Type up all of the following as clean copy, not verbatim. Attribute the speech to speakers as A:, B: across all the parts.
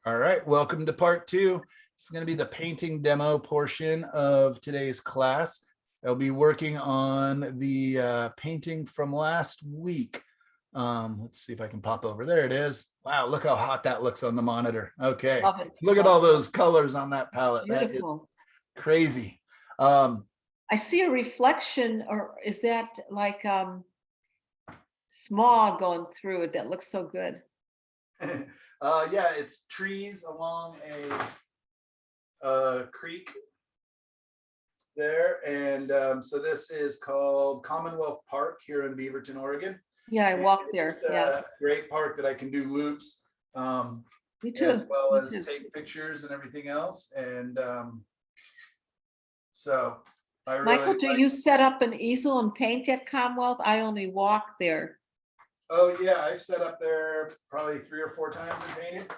A: All right, welcome to part two. It's going to be the painting demo portion of today's class. I'll be working on the painting from last week. Let's see if I can pop over. There it is. Wow, look how hot that looks on the monitor. Okay,
B: Love it.
A: look at all those colors on that palette. That is
B: Beautiful.
A: crazy.
B: I see a reflection, or is that like smog going through it that looks so good?
A: Yeah, it's trees along a creek there, and so this is called Commonwealth Park here in Beaverton, Oregon.
B: Yeah, I walked there.
A: It's
B: Yeah,
A: a great park that I can do loops,
B: me
A: as
B: too.
A: well
B: Me
A: as
B: too.
A: take pictures and everything else. And so I
B: Michael,
A: really
B: do
A: like.
B: you set up an easel and paint at Commonwealth? I only walk there.
A: Oh yeah, I've set up there probably 3 or 4 times and painted.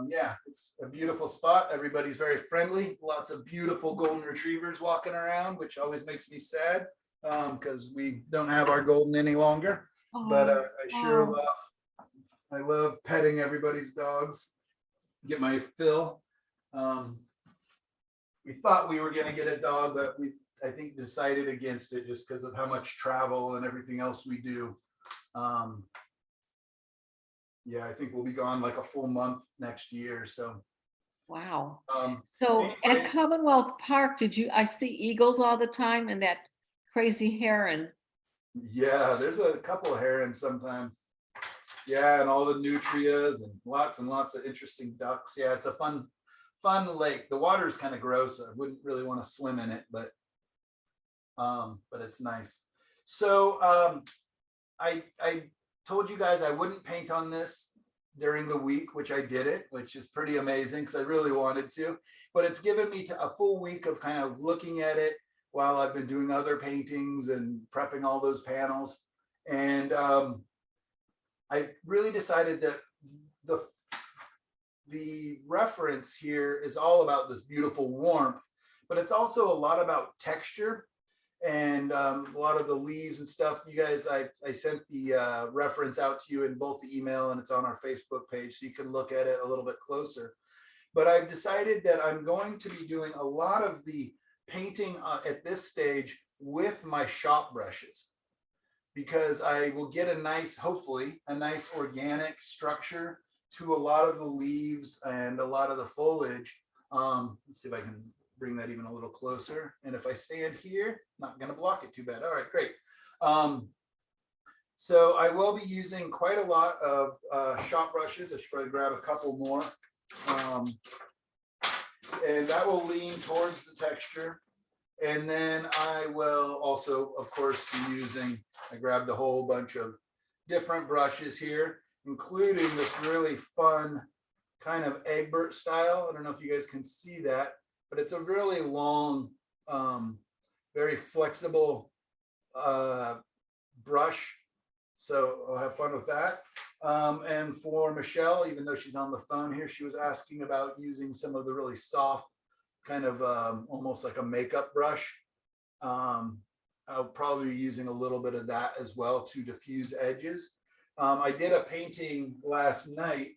A: Yeah, it's a beautiful spot. Everybody's very friendly. Lots of beautiful golden retrievers walking around, which always makes me sad because we don't have our golden any longer. But I sure
B: Oh.
A: love petting everybody's dogs. Get my fill. We thought we were going to get a dog, but I think decided against it just because of how much travel and everything else we do. Yeah, I think we'll be gone like a full month next year. So
B: Wow. So at Commonwealth Park, I see eagles all the time and that crazy heron.
A: Yeah, there's a couple of herons sometimes. Yeah, and all the nutrias and lots of interesting ducks. Yeah, it's a fun lake. The water is kind of gross. I wouldn't really want to swim in it, but it's nice. So I told you guys I wouldn't paint on this during the week, which I did it, which is pretty amazing because I really wanted to. But it's given me a full week of kind of looking at it while I've been doing other paintings and prepping all those panels. And I really decided that the reference here is all about this beautiful warmth, but it's also a lot about texture and a lot of the leaves and stuff. You guys, I sent the reference out to you in both the email and it's on our Facebook page, so you can look at it a little bit closer. But I've decided that I'm going to be doing a lot of the painting at this stage with my shop brushes, because I will get hopefully a nice organic structure to a lot of the leaves and a lot of the foliage. Let's see if I can bring that even a little closer. And if I stand here, not going to block it too bad. All right, great. So I will be using quite a lot of shop brushes. I should probably grab a couple more. And that will lean towards the texture. And then I will also, of course, be I grabbed a whole bunch of different brushes here, including this really fun kind of Egbert style. I don't know if you guys can see that, but it's a really long, very flexible brush. So I'll have fun with that. And for Michelle, even though she's on the phone here, she was asking about using some of the really soft, kind of almost like a makeup brush. I'll probably be using a little bit of that as well to diffuse edges. I did a painting last night.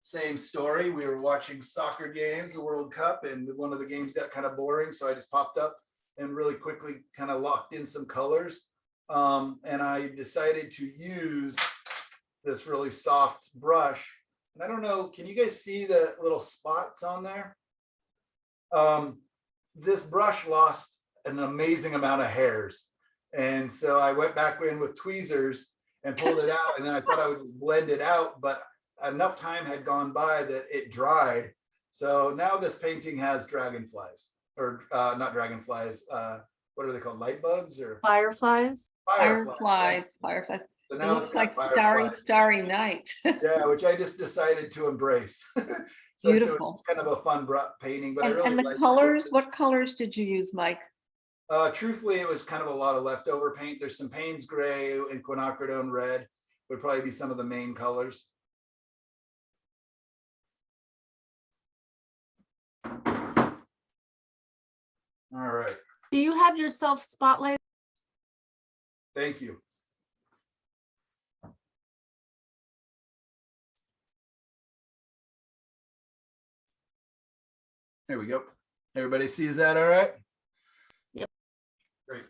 A: Same story. We were watching soccer games, the World Cup, and one of the games got kind of boring. So I just popped up and really quickly kind of locked in some colors. And I decided to use this really soft brush. And I don't know, can you guys see the little spots on there? This brush lost an amazing amount of hairs. And so I went back in with tweezers and pulled it out. And then I thought I would blend it out, but enough time had gone by that it dried. So now this painting has dragonflies, or not dragonflies. What are they called? Light bugs or
C: Fireflies?
B: Fireflies.
A: So
B: It
A: now
B: looks
A: it's
B: like
A: fireflies.
B: starry night.
A: Yeah, which I just decided to embrace. So
B: Beautiful.
A: it's kind of a fun painting, but I really
B: And the
A: like
B: colors,
A: it.
B: what colors did you use, Mike?
A: Truthfully, it was kind of a lot of leftover paint. There's some Payne's gray and quinacridone red would probably be some of the main colors. All right.
C: Do you have your self spotlight?
A: Thank you. There we go. Everybody sees that all right?
C: Yep.
A: Great.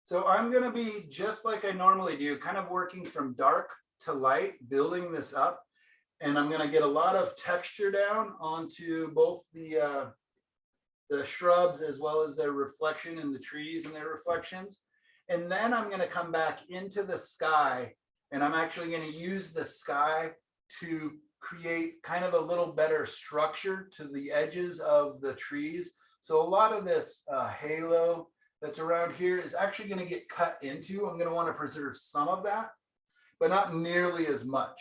A: So I'm going to be just like I normally do, kind of working from dark to light, building this up. And I'm going to get a lot of texture down onto both the shrubs as well as their reflection in the trees and their reflections. And then I'm going to come back into the sky, and I'm actually going to use the sky to create kind of a little better structure to the edges of the trees. So a lot of this halo that's around here is actually going to get cut into. I'm going to want to preserve some of that, but not nearly as much.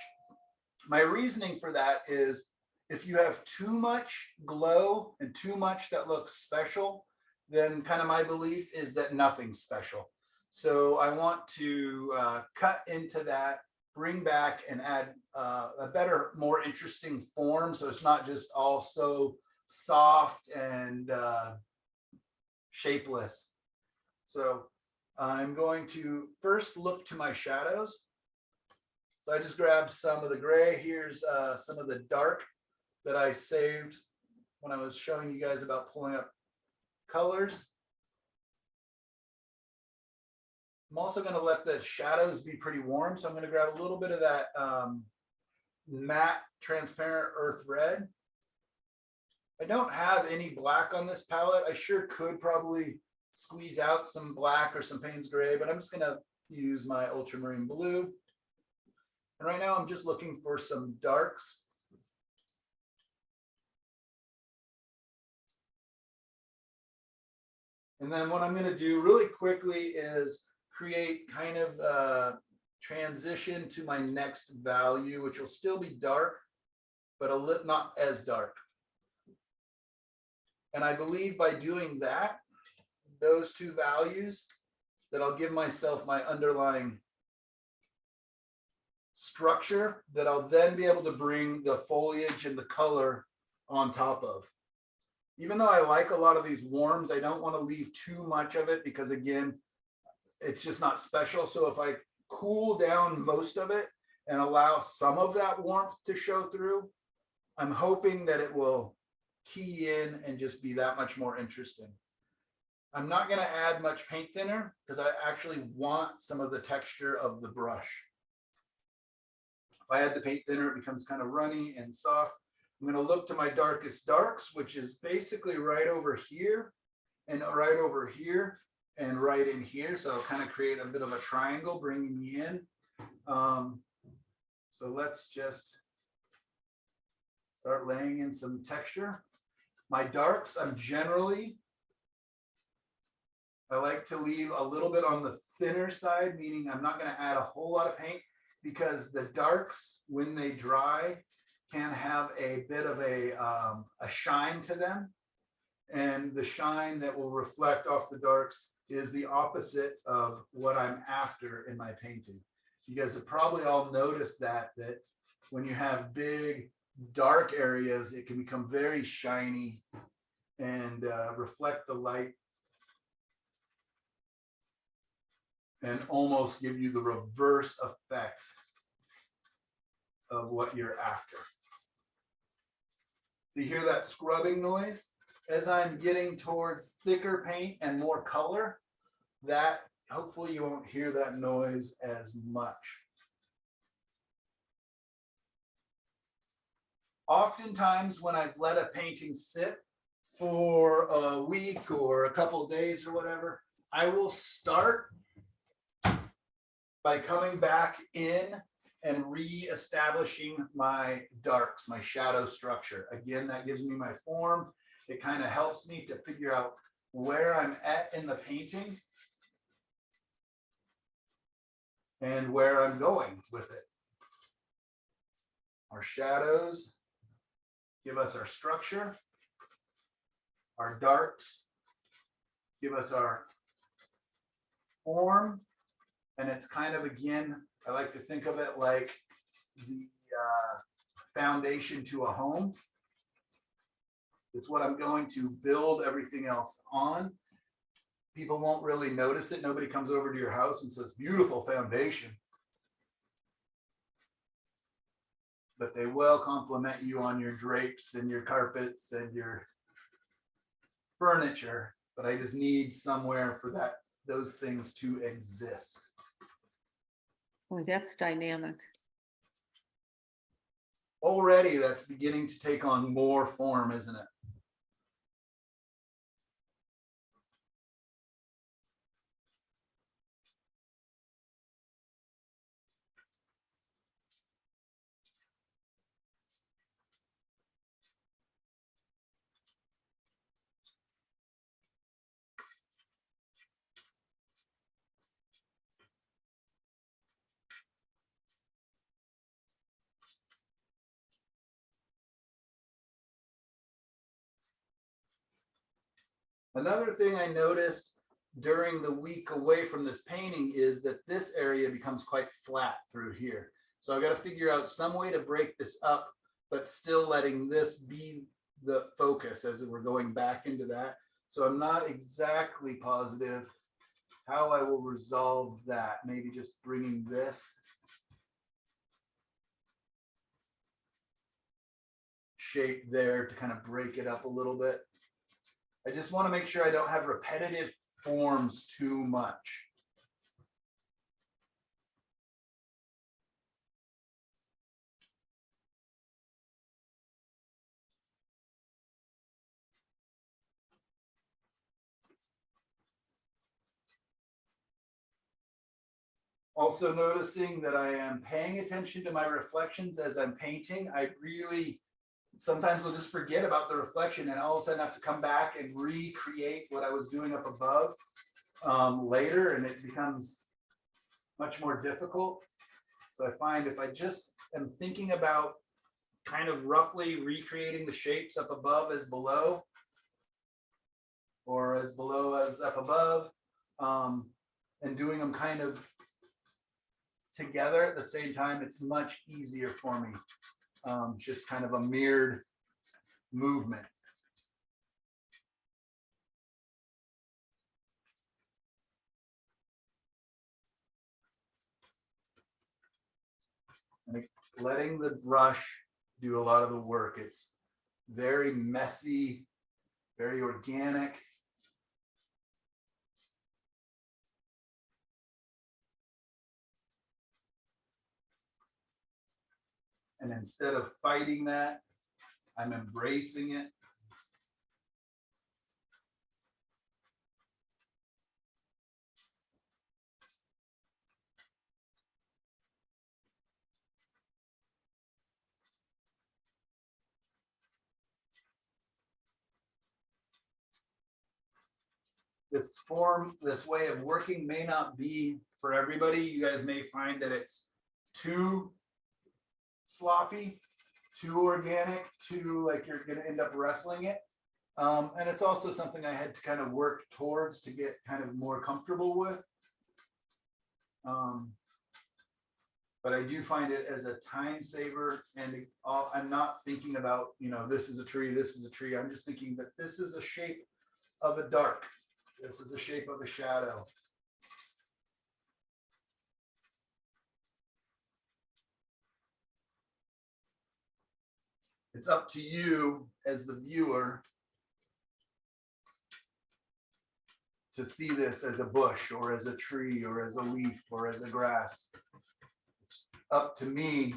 A: My reasoning for that is if you have too much glow and too much that looks special, then kind of my belief is that nothing's special. So I want to cut into that, bring back and add a better, more interesting form. So it's not just all so soft and shapeless. So I'm going to first look to my shadows. So I just grabbed some of the gray. Here's some of the dark that I saved when I was showing you guys about pulling up colors. I'm also going to let the shadows be pretty warm. So I'm going to grab a little bit of that matte transparent earth red. I don't have any black on this palette. I sure could probably squeeze out some black or some Payne's gray, but I'm just going to use my ultramarine blue. And right now I'm just looking for some darks. And then what I'm going to do really quickly is create kind of a transition to my next value, which will still be dark, but a little not as dark. And I believe by doing that, those two values, that I'll give myself my underlying structure that I'll then be able to bring the foliage and the color on top of. Even though I like a lot of these warms, I don't want to leave too much of it because again, it's just not special. So if I cool down most of it and allow some of that warmth to show through, I'm hoping that it will key in and just be that much more interesting. I'm not going to add much paint thinner because I actually want some of the texture of the brush. If I add the paint thinner, it becomes kind of runny and soft. I'm going to look to my darkest darks, which is basically right over here and right over here and right in here. So I'll kind of create a bit of a triangle, bringing me in. So let's just start laying in some texture. My darks, I like to leave a little bit on the thinner side, meaning I'm not going to add a whole lot of paint because the darks, when they dry, can have a bit of a shine to them. And the shine that will reflect off the darks is the opposite of what I'm after in my painting. You guys have probably all noticed that when you have big dark areas, it can become very shiny and reflect the light and almost give you the reverse effect of what you're after. So you hear that scrubbing noise? As I'm getting towards thicker paint and more color, that hopefully you won't hear that noise as much. Oftentimes when I've let a painting sit for a week or a couple of days or whatever, I will start by coming back in and re-establishing my darks, my shadow structure. Again, that gives me my form. It kind of helps me to figure out where I'm at in the painting and where I'm going with it. Our shadows give us our structure. Our darks give us our form. And it's kind of, again, I like to think of it like the foundation to a home. It's what I'm going to build everything else on. People won't really notice it. Nobody comes over to your house and says, beautiful foundation. but they will complement you on your drapes and your carpets and your furniture. But I just need somewhere for those things to exist.
B: Boy, that's dynamic.
A: Already that's beginning to take on more form, isn't it? Another thing I noticed during the week away from this painting is that this area becomes quite flat through here. So I've got to figure out some way to break this up, but still letting this be the focus as we're going back into that. So I'm not exactly positive how I will resolve that. Maybe just bringing this shape there to kind of break it up a little bit. I just want to make sure I don't have repetitive forms too much. Also noticing that I am paying attention to my reflections as I'm painting. I really sometimes will just forget about the reflection and all of a sudden have to come back and recreate what I was doing up above later, and it becomes much more difficult. So I find if I just am thinking about kind of roughly recreating the shapes up above as below, or as below as up above, and doing them kind of together at the same time, it's much easier for me. Just kind of a mirrored movement. And letting the brush do a lot of the work. It's very messy, very organic. And instead of fighting that, I'm embracing it. This form, this way of working may not be for everybody. You guys may find that it's too sloppy, too organic, too like you're going to end up wrestling it. And it's also something I had to kind of work towards to get kind of more comfortable with. But I do find it as a time saver, and I'm not thinking about, you know, this is a tree, this is a tree. I'm just thinking that this is a shape of a dark. This is a shape of a shadow. It's up to you as the viewer to see this as a bush or as a tree or as a leaf or as a grass. It's up to me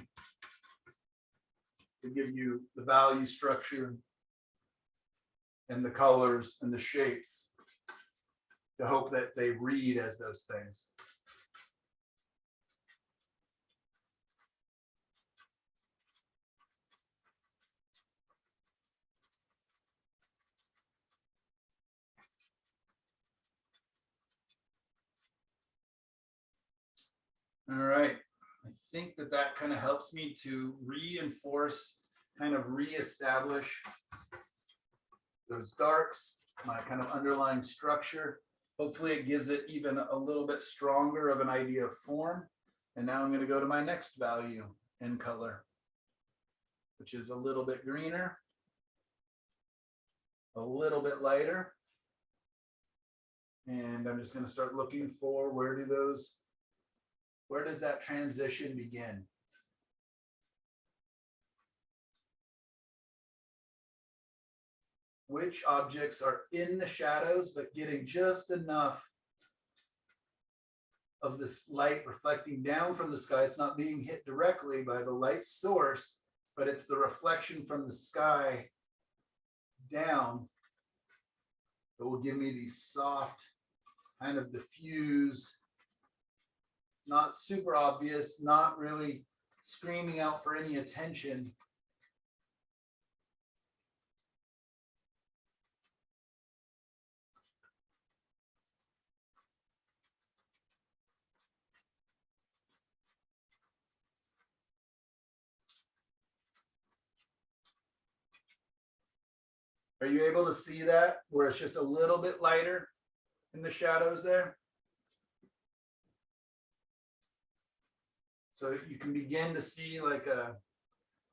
A: to give you the value structure and the colors and the shapes to hope that they read as those things. All right, I think that that kind of helps me to reinforce, kind of reestablish those darks, my kind of underlying structure. Hopefully it gives it even a little bit stronger of an idea of form. And now I'm going to go to my next value in color, which is a little bit greener, a little bit lighter. And I'm just going to start looking for where does that transition begin? which objects are in the shadows, but getting just enough of this light reflecting down from the sky. It's not being hit directly by the light source, but it's the reflection from the sky down that will give me these soft, kind of diffuse, not super obvious, not really screaming out for any attention. Are you able to see that where it's just a little bit lighter in the shadows there? So you can begin to see like a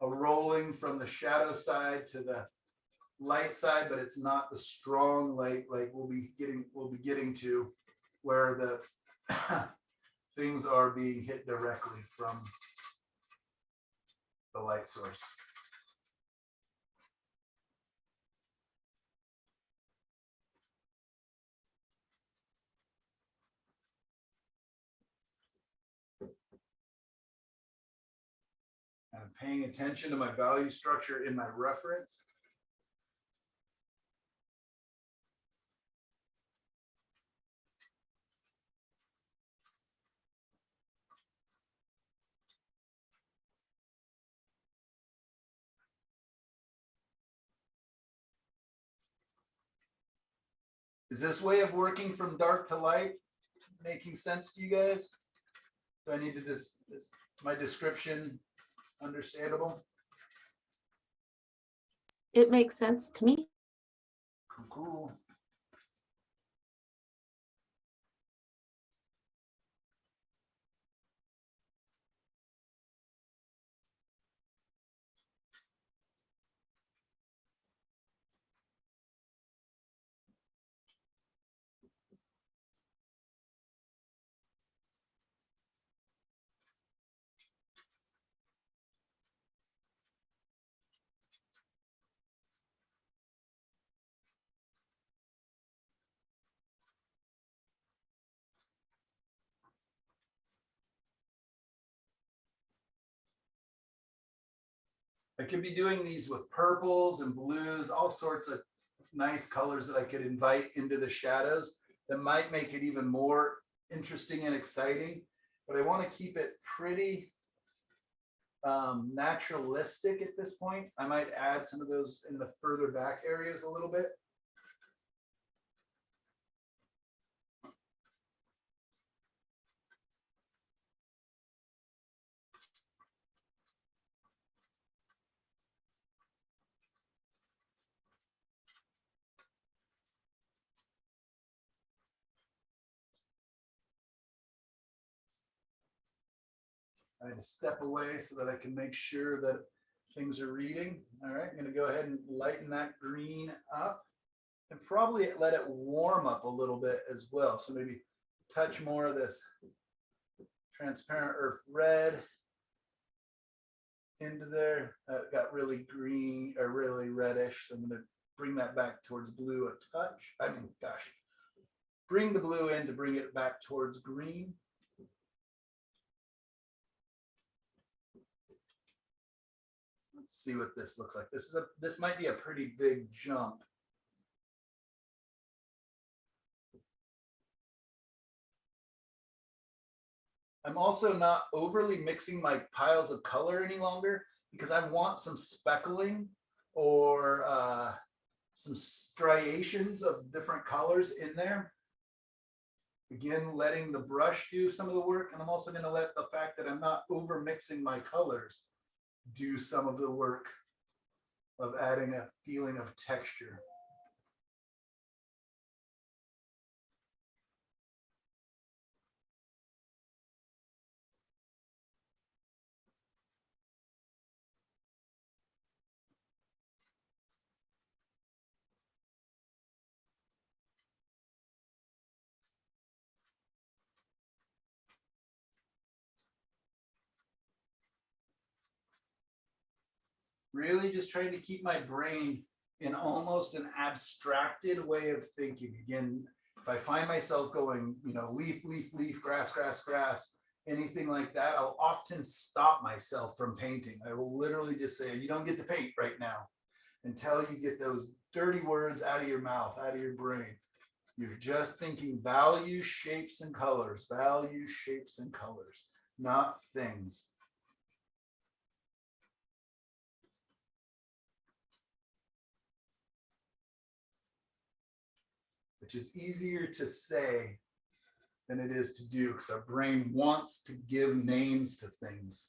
A: rolling from the shadow side to the light side, but it's not the strong light like we'll be getting to where the things are being hit directly from the light source. And I'm paying attention to my value structure in my reference. Is this way of working from dark to light making sense to you guys? Do I need to my description understandable?
C: It makes sense to me.
A: Cool. I could be doing these with purples and blues, all sorts of nice colors that I could invite into the shadows that might make it even more interesting and exciting. But I want to keep it pretty naturalistic at this point. I might add some of those in the further back areas a little bit. I had to step away so that I can make sure that things are reading. All right, I'm going to go ahead and lighten that green up and probably let it warm up a little bit as well. So maybe touch more of this transparent earth red into there. Got really green or really reddish. So I'm going to bring that back towards blue a touch. I mean, gosh, bring the blue in to bring it back towards green. Let's see what this looks like. This might be a pretty big jump. I'm also not overly mixing my piles of color any longer because I want some speckling or some striations of different colors in there. Again, letting the brush do some of the work. And I'm also going to let the fact that I'm not over mixing my colors do some of the work of adding a feeling of texture. Really just trying to keep my brain in almost an abstracted way of thinking. Again, if I find myself going, you know, leaf, leaf, leaf, grass, grass, grass, anything like that, I'll often stop myself from painting. I will literally just say, you don't get to paint right now until you get those dirty words out of your mouth, out of your brain. You're just thinking values, shapes, and colors, values, shapes, and colors, not things. Which is easier to say than it is to do, because our brain wants to give names to things.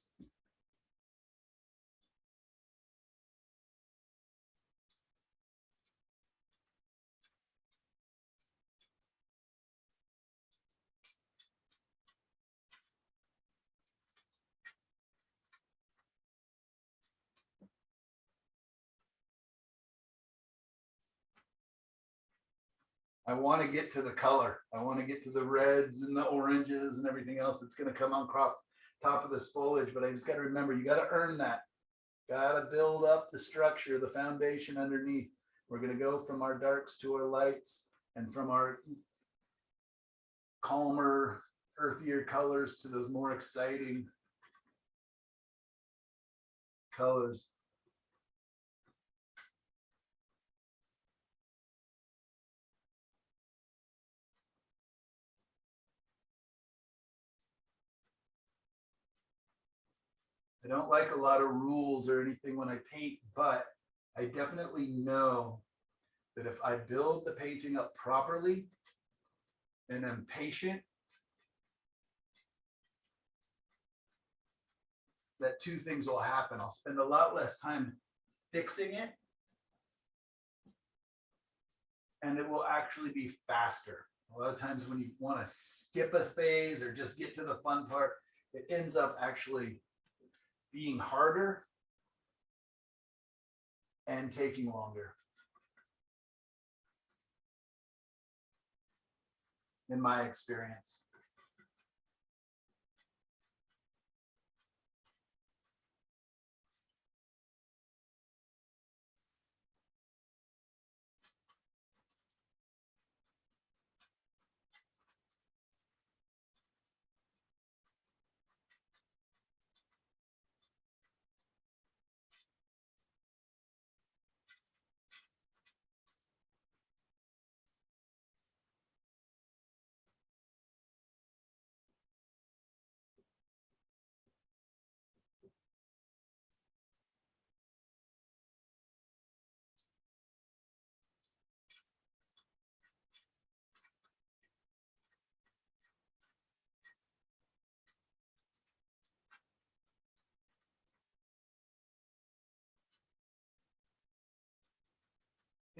A: I want to get to the color. I want to get to the reds and the oranges and everything else that's going to come on top of this foliage. But I just got to remember, you got to earn that. Got to build up the structure, the foundation underneath. We're going to go from our darks to our lights, and from our calmer, earthier colors to those more exciting colors. I don't like a lot of rules or anything when I paint, but I definitely know that if I build the painting up properly and I'm patient, that two things will happen. I'll spend a lot less time fixing it, and it will actually be faster. A lot of times when you want to skip a phase or just get to the fun part, it ends up actually being harder and taking longer, in my experience.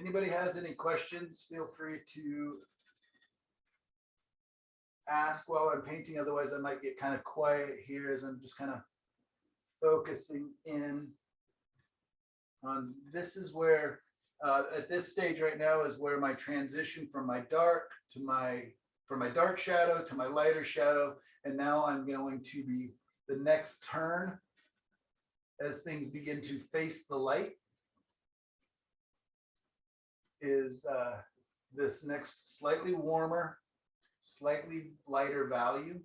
A: Anybody has any questions, feel free to ask while I'm painting. Otherwise, I might get kind of quiet here as I'm just kind of focusing in on. This is where, at this stage right now, is where my transition from my dark to from my dark shadow to my lighter shadow. And now I'm going to be the next turn as things begin to face the light is this next slightly warmer, slightly lighter value.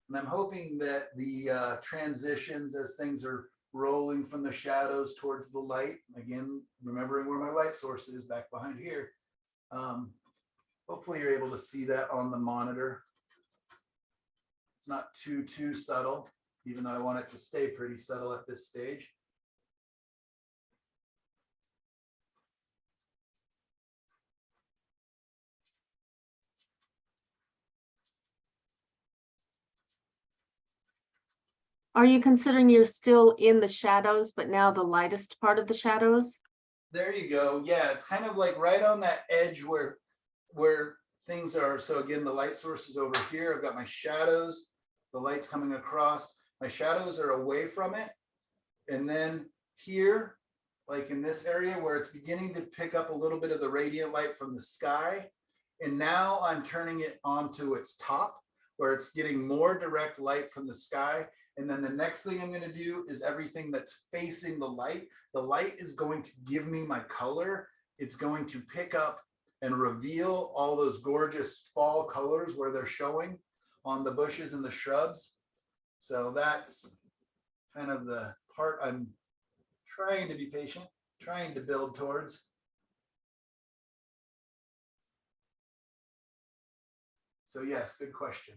A: And I'm hoping that the transitions as things are rolling from the shadows towards the light, again, remembering where my light source is back behind here. Hopefully you're able to see that on the monitor. It's not too subtle, even though I want it to stay pretty subtle at this stage.
C: Are you considering you're still in the shadows, but now the lightest part of the shadows?
A: There you go. Yeah, it's kind of like right on that edge where things are, so again, the light source is over here. I've got my shadows, the light's coming across. My shadows are away from it. And then here, like in this area where it's beginning to pick up a little bit of the radiant light from the sky. And now I'm turning it onto its top where it's getting more direct light from the sky. And then the next thing I'm going to do is everything that's facing the light. The light is going to give me my color. It's going to pick up and reveal all those gorgeous fall colors where they're showing on the bushes and the shrubs. So that's kind of the part I'm trying to be patient, trying to build towards. So yes, good question.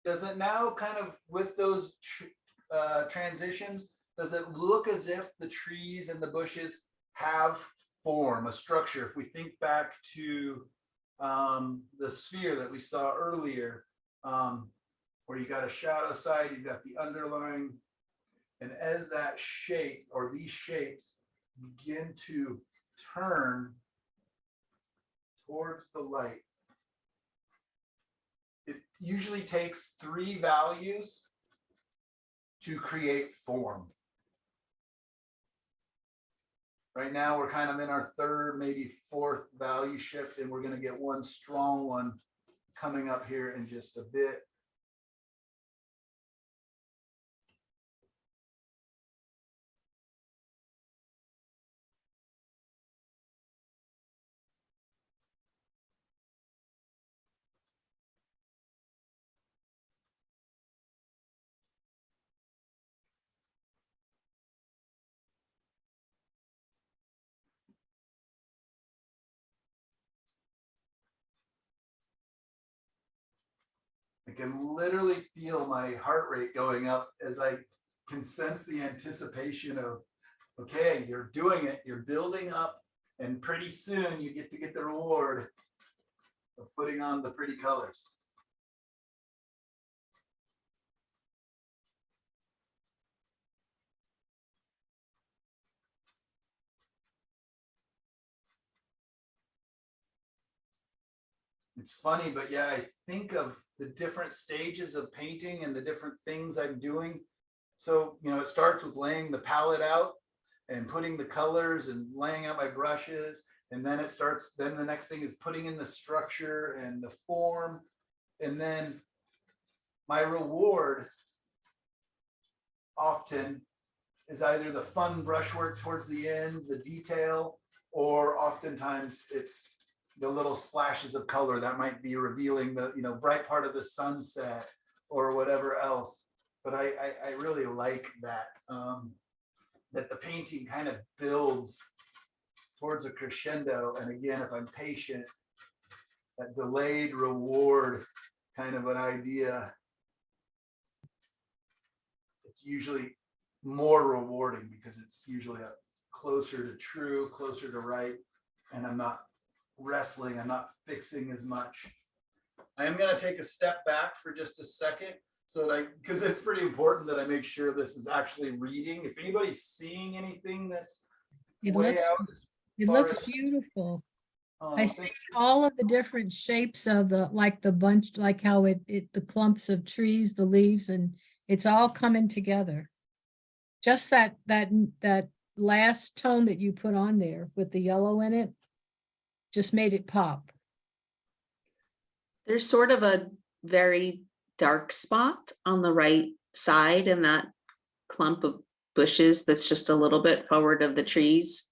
A: Does it now kind of, with those transitions, does it look as if the trees and the bushes have form, a structure? If we think back to the sphere that we saw earlier, where you got a shadow side, you've got the underlying, and as that shape or these shapes begin to turn towards the light, it usually takes 3 values to create form. Right now, we're kind of in our 3rd, maybe 4th value shift, and we're going to get one strong one coming up here in just a bit. I can literally feel my heart rate going up as I can sense the anticipation of, okay, you're doing it, you're building up, and pretty soon you get to get the reward of putting on the pretty colors. It's funny, but yeah, I think of the different stages of painting and the different things I'm doing. So, you know, it starts with laying the palette out and putting the colors and laying out my brushes. And then then the next thing is putting in the structure and the form. And then my reward often is either the fun brushwork towards the end, the detail, or oftentimes it's the little splashes of color that might be revealing the, you know, bright part of the sunset or whatever else. But I really like that, that the painting kind of builds towards a crescendo. And again, if I'm patient, that delayed reward kind of an idea, it's usually more rewarding because it's usually closer to true, closer to right, and I'm not wrestling, I'm not fixing as much. I am going to take a step back for just a second so that because it's pretty important that I make sure this is actually reading. If anybody's seeing anything that's
D: It
A: way
D: looks,
A: out,
D: it looks beautiful. I see
A: thank you.
D: all of the different shapes of like the bunch, like how the clumps of trees, the leaves, and it's all coming together. Just that last tone that you put on there with the yellow in it just made it pop.
E: There's sort of a very dark spot on the right side in that clump of bushes that's just a little bit forward of the trees,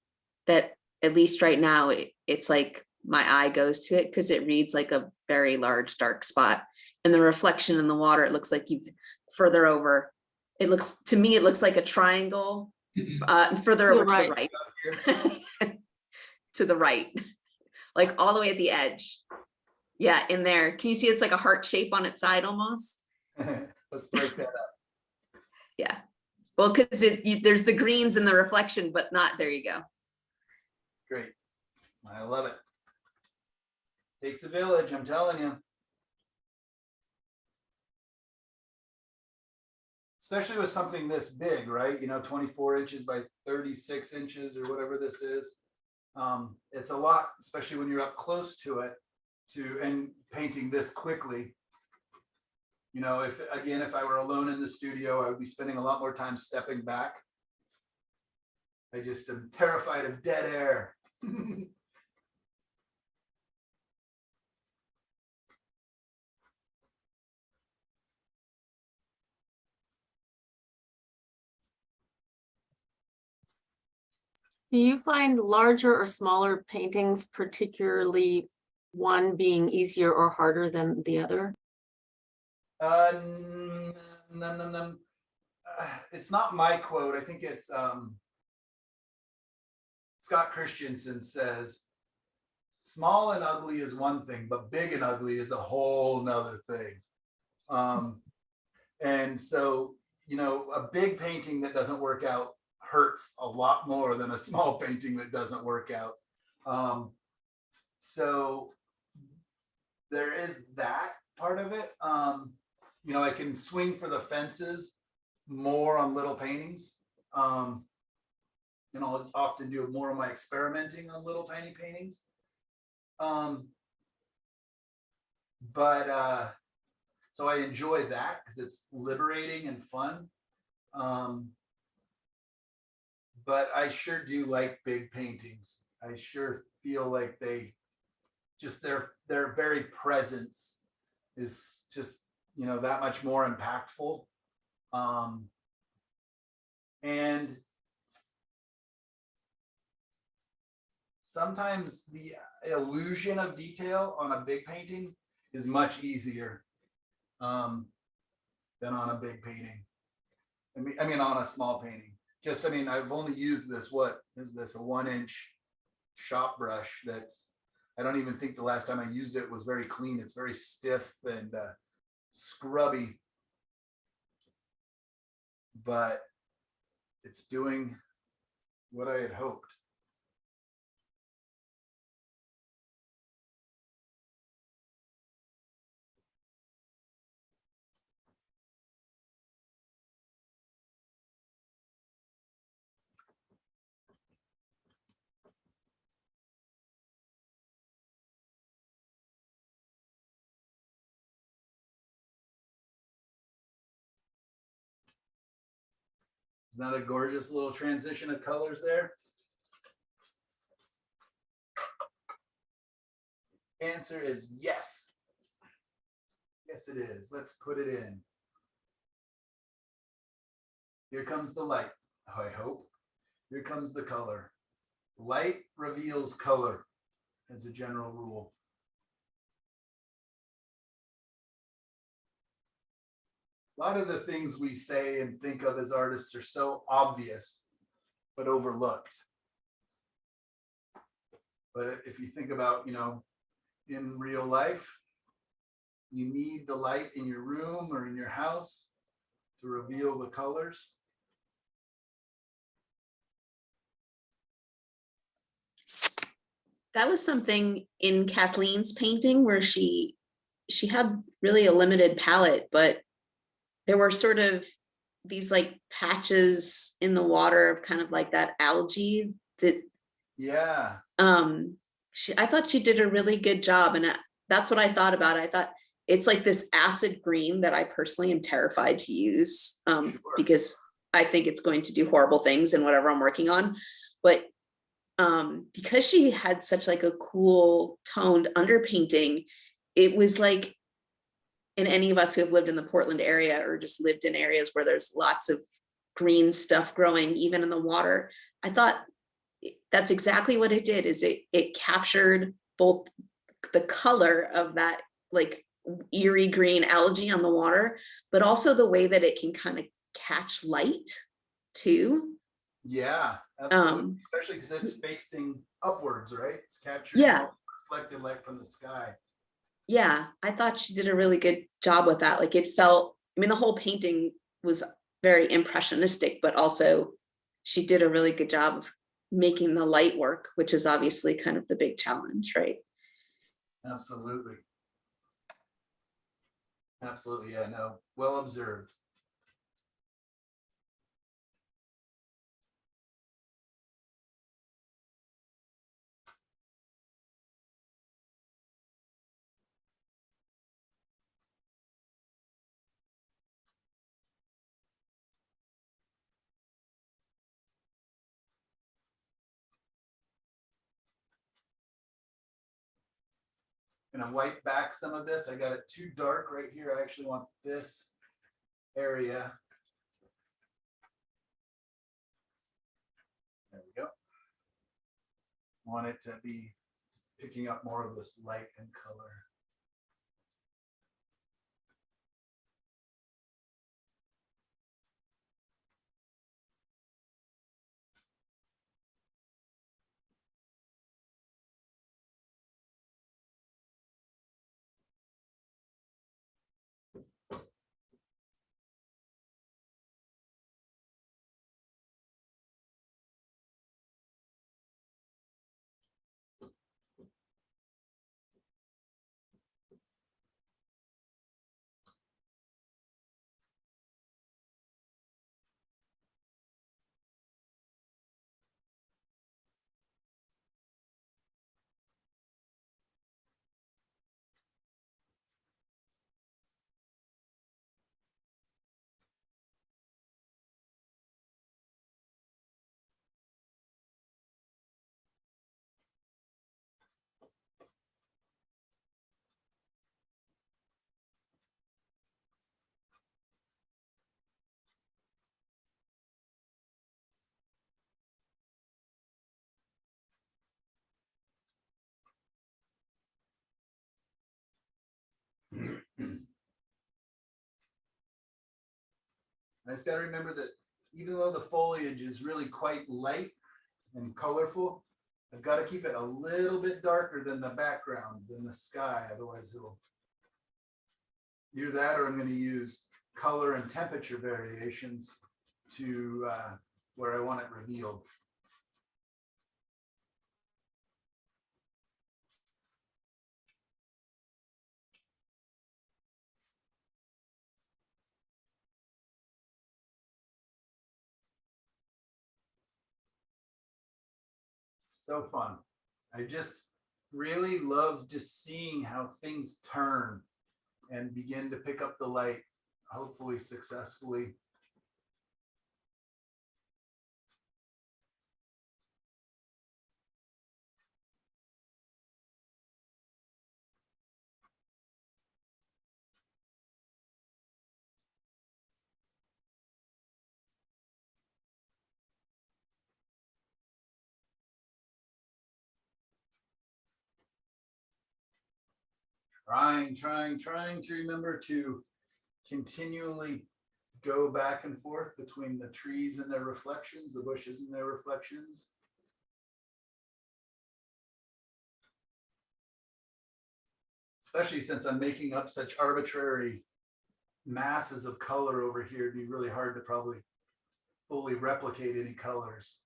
E: that at least right now, it's like my eye goes to it because it reads like a very large dark spot. And the reflection in the water, it looks like you've further over. It looks, to me, it looks like a triangle further over
C: You're
E: to the
C: right.
E: right. To the right, like all the way at the edge. Yeah, in there. Can you see it's like a heart shape on its side almost?
A: Let's break that up.
E: Yeah. Well, because there's the greens in the reflection, but not, there you go.
A: Great. I love it. Takes a village, I'm telling you. Especially with something this big, right? You know, 24 inches by 36 inches or whatever this is. It's a lot, especially when you're up close to it, and painting this quickly. You know, if I were alone in the studio, I would be spending a lot more time stepping back. I just am terrified of dead air.
C: Do you find larger or smaller paintings, particularly one being easier or harder than the other?
A: It's not my quote. I think it's Scott Christensen says, small and ugly is one thing, but big and ugly is a whole nother thing. And so, you know, a big painting that doesn't work out hurts a lot more than a small painting that doesn't work out. So there is that part of it. You know, I can swing for the fences more on little paintings. And I'll often do more of my experimenting on little tiny paintings. So I enjoy that because it's liberating and fun. But I sure do like big paintings. I sure feel like they just, their very presence is just, you know, that much more impactful. And sometimes the illusion of detail on a big painting is much easier than on a big painting. I mean, on a small painting. Just, I mean, I've only used this, what is this, a 1-inch shop brush that's, I don't even think the last time I used it was very clean. It's very stiff and scrubby, but it's doing what I had hoped. Isn't that a gorgeous little transition of colors there? Answer is yes. Yes, it is. Let's put it in. Here comes the light, I hope. Here comes the color. Light reveals color as a general rule. A lot of the things we say and think of as artists are so obvious, but overlooked. But if you think about, you know, in real life, you need the light in your room or in your house to reveal the colors.
E: That was something in Kathleen's painting where she had really a limited palette, but there were sort of these like patches in the water of kind of like that algae that,
A: yeah.
E: I thought she did a really good job. And that's what I thought about. I thought it's like this acid green that I personally am terrified to use
A: Sure.
E: because I think it's going to do horrible things in whatever I'm working on. But because she had such like a cool toned underpainting, it was like, and any of us who have lived in the Portland area or just lived in areas where there's lots of green stuff growing even in the water. I thought that's exactly what it did, is it captured both the color of that like eerie green algae on the water, but also the way that it can kind of catch light too.
A: Yeah, absolutely. Especially because it's facing upwards, right? It's capturing
E: Yeah.
A: all reflected light from the sky.
E: Yeah, I thought she did a really good job with that. Like it felt, I mean, the whole painting was very impressionistic, but also she did a really good job of making the light work, which is obviously kind of the big challenge, right?
A: Absolutely. Absolutely. Yeah, no, well observed. Gonna wipe back some of this. I got it too dark right here. I actually want this area. There we go. Want it to be picking up more of this light and color. I just got to remember that even though the foliage is really quite light and colorful, I've got to keep it a little bit darker than the background, than the sky. Otherwise it'll either that, or I'm going to use color and temperature variations to where I want it revealed. So fun. I just really love just seeing how things turn and begin to pick up the light, hopefully successfully. Trying to remember to continually go back and forth between the trees and their reflections, the bushes and their reflections. Especially since I'm making up such arbitrary masses of color over here, it'd be really hard to probably fully replicate any colors.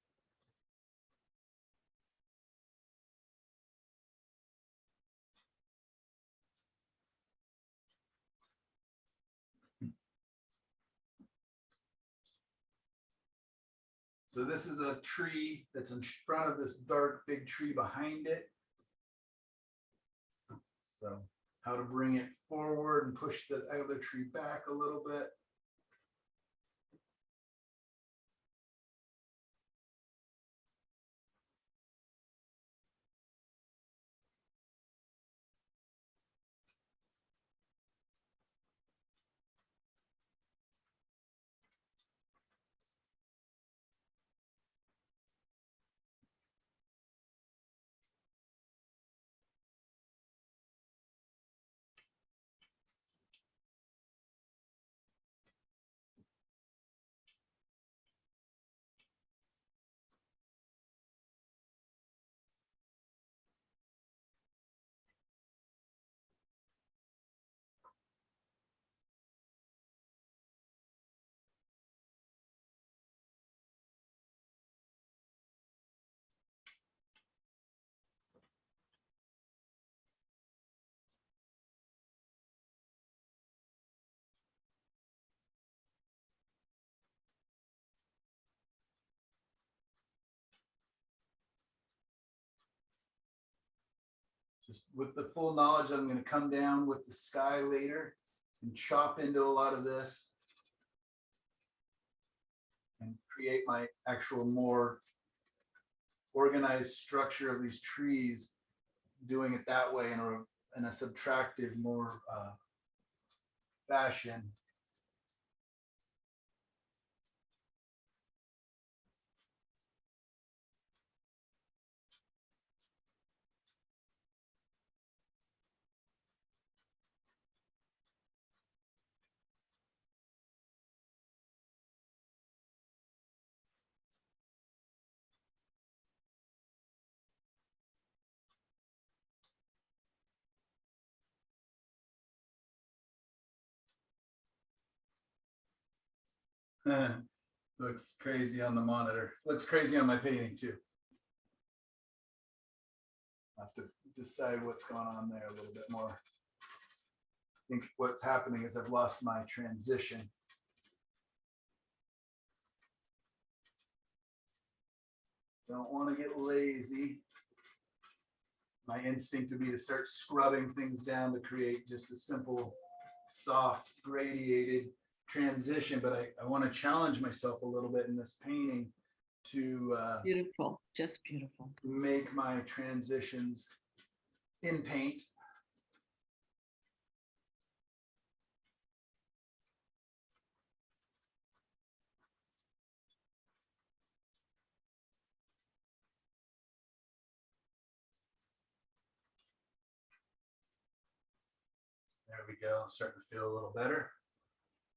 A: So this is a tree that's in front of this dark big tree behind it. So how to bring it forward and push the other tree back a little bit. just with the full knowledge, I'm going to come down with the sky later and chop into a lot of this and create my actual more organized structure of these trees, doing it that way in a subtractive, more fashion. Looks crazy on the monitor. Looks crazy on my painting too. I have to decide what's going on there a little bit more. I think what's happening is I've lost my transition. Don't want to get lazy. My instinct would be to start scrubbing things down to create just a simple, soft, gradiated transition, but I want to challenge myself a little bit in this painting to
B: Beautiful, just beautiful.
A: make my transitions in paint. There we go, starting to feel a little better.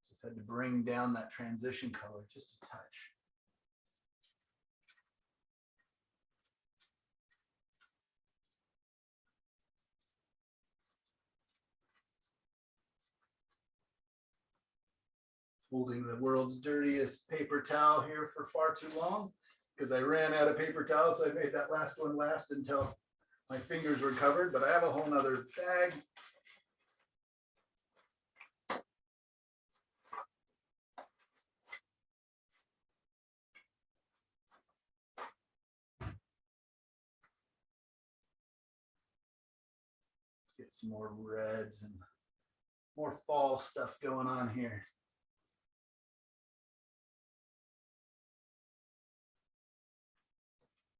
A: Just had to bring down that transition color just a touch. Holding the world's dirtiest paper towel here for far too long because I ran out of paper towels. So I made that last one last until my fingers were covered, but I have a whole nother bag. Let's get some more reds and more fall stuff going on here.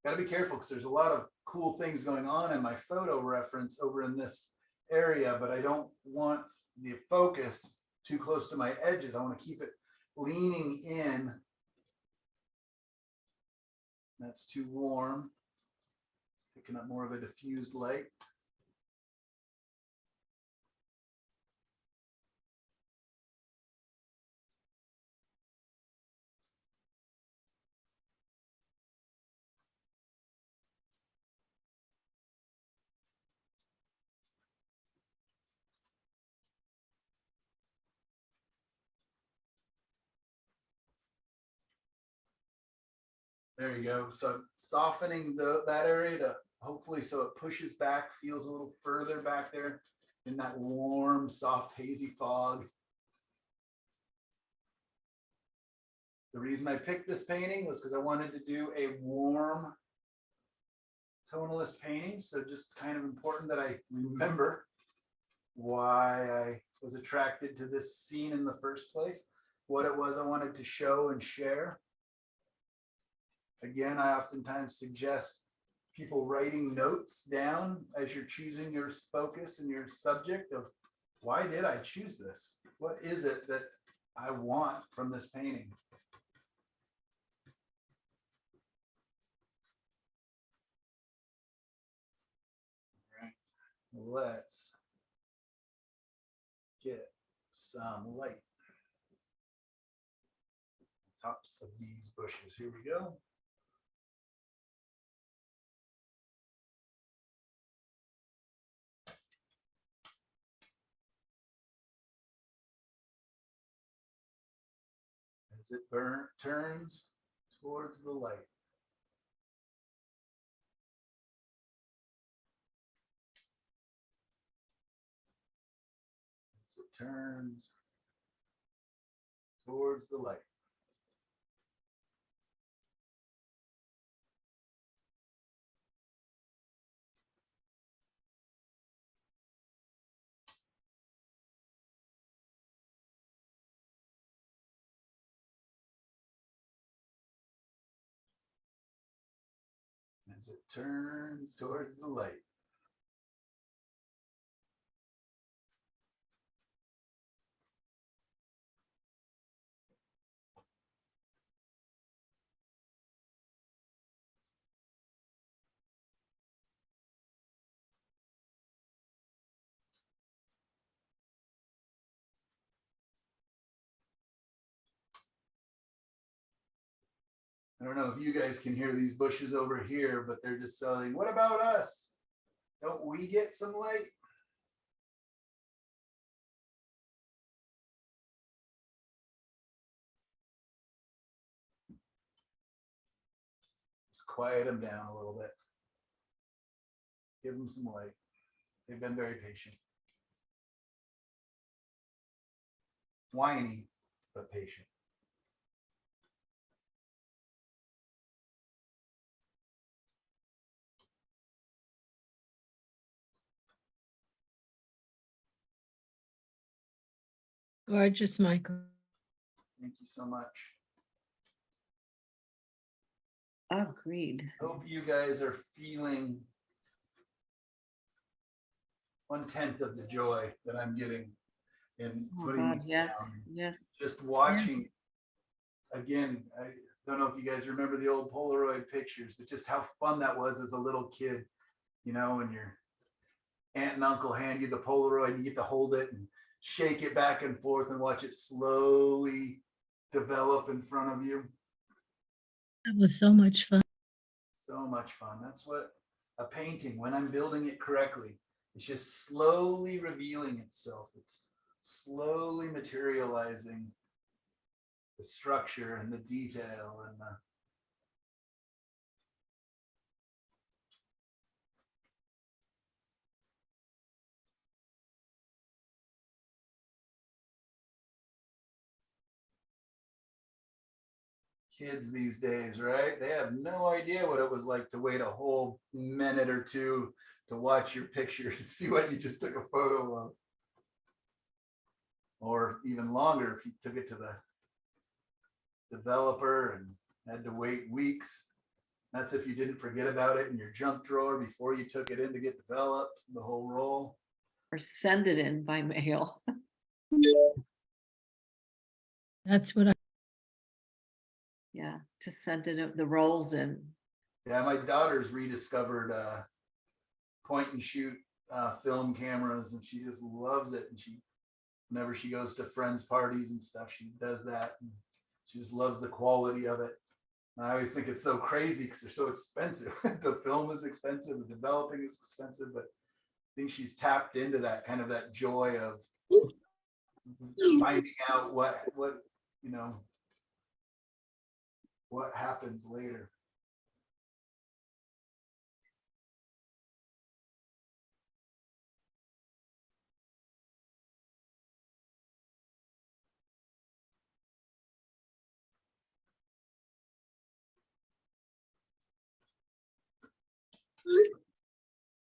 A: Got to be careful because there's a lot of cool things going on in my photo reference over in this area, but I don't want the focus too close to my edges. I want to keep it leaning in. That's too warm. It's picking up more of a diffused light. There you go. So softening that area to hopefully so it pushes back, feels a little further back there in that warm, soft, hazy fog. The reason I picked this painting was because I wanted to do a warm tonalist painting. So just kind of important that I remember why I was attracted to this scene in the first place, what it was I wanted to show and share. Again, I oftentimes suggest people writing notes down as you're choosing your focus and your subject of why did I choose this? What is it that I want from this painting? All right, let's get some light. Tops of these bushes. Here we go. As it turns towards the light. As it turns towards the light. as it turns towards the light. I don't know if you guys can hear these bushes over here, but they're just selling, what about us? Don't we get some light? Just quiet them down a little bit. Give them some light. They've been very patient. Whiny, but patient.
D: Gorgeous, Michael.
A: Thank you so much.
B: Agreed.
A: Hope you guys are feeling 1/10 of the joy that I'm getting in
B: Oh
A: putting
B: God,
A: these
B: yes,
A: down.
B: yes.
A: Just watching, again, I don't know if you guys remember the old Polaroid pictures, but just how fun that was as a little kid, you know, when your aunt and uncle hand you the Polaroid, you get to hold it and shake it back and forth and watch it slowly develop in front of you.
D: That was so much fun.
A: So much fun. That's what a painting, when I'm building it correctly, it's just slowly revealing itself. It's slowly materializing the structure and the detail and the kids these days, right? They have no idea what it was like to wait a whole minute or two to watch your picture and see what you just took a photo of. Or even longer if you took it to the developer and had to wait weeks. That's if you didn't forget about it in your junk drawer before you took it in to get developed, the whole roll.
B: Or send it in by mail.
D: That's what I,
B: Yeah, to send it, the rolls in.
A: Yeah, my daughter's rediscovered point and shoot film cameras, and she just loves it. And whenever she goes to friends' parties and stuff, she does that. And she just loves the quality of it. And I always think it's so crazy because they're so expensive. The film is expensive, the developing is expensive, but I think she's tapped into that kind of that joy of finding out what you know, what happens later.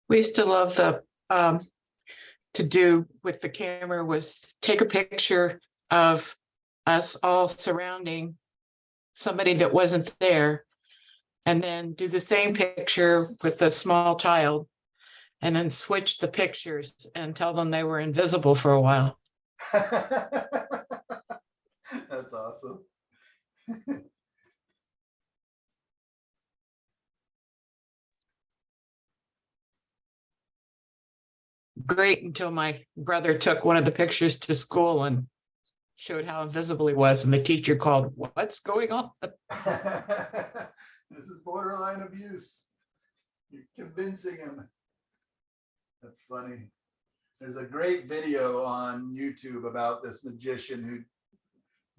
F: We used to love to do with the camera was take a picture of us all surrounding somebody that wasn't there, and then do the same picture with a small child, and then switch the pictures and tell them they were invisible for a while.
A: That's awesome.
F: Great until my brother took one of the pictures to school and showed how invisible he was, and the teacher called, "What's going on?"
A: This is borderline abuse. You're convincing him. That's funny. There's a great video on YouTube about this magician who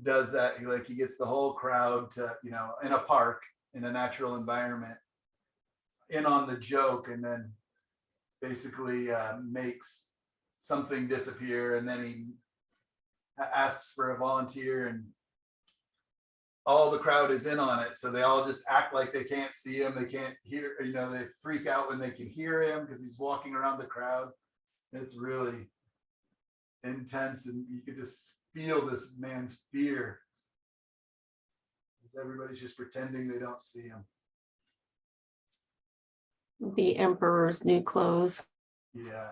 A: does that. He gets the whole crowd to, you know, in a park, in a natural environment, in on the joke, and then basically makes something disappear, and then he asks for a volunteer, and all the crowd is in on it, so they all just act like they can't see him, they can't hear, you know, they freak out when they can hear him because he's walking around the crowd. It's really intense, and you could just feel this man's fear because everybody's just pretending they don't see him.
C: the emperor's new clothes.
A: Yeah.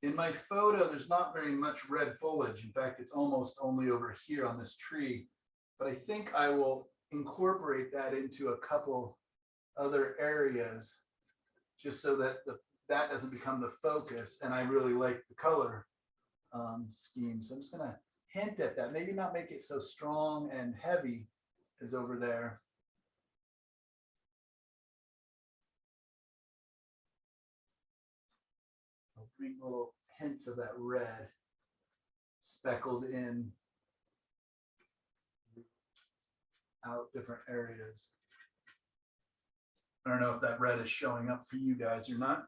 A: In my photo, there's not very much red foliage. In fact, it's almost only over here on this tree. But I think I will incorporate that into a couple other areas just so that that doesn't become the focus. And I really like the color scheme. So I'm just gonna hint at that. Maybe not make it so strong and heavy as over there. I'll bring little hints of that red speckled in out different areas. I don't know if that red is showing up for you guys or not.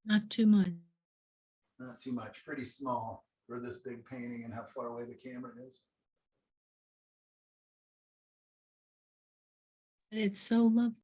D: Not too much.
A: Not too much, pretty small for this big painting and how far away the camera is.
D: But it's so lovely.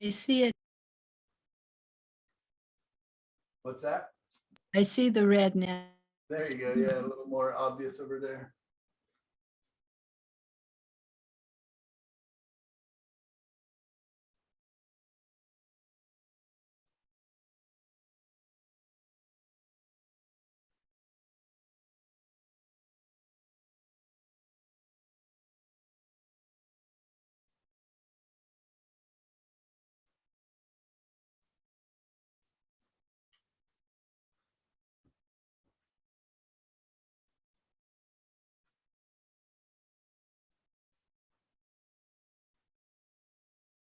D: I see it.
A: What's that?
D: I see the red now.
A: There you go. Yeah, a little more obvious over there.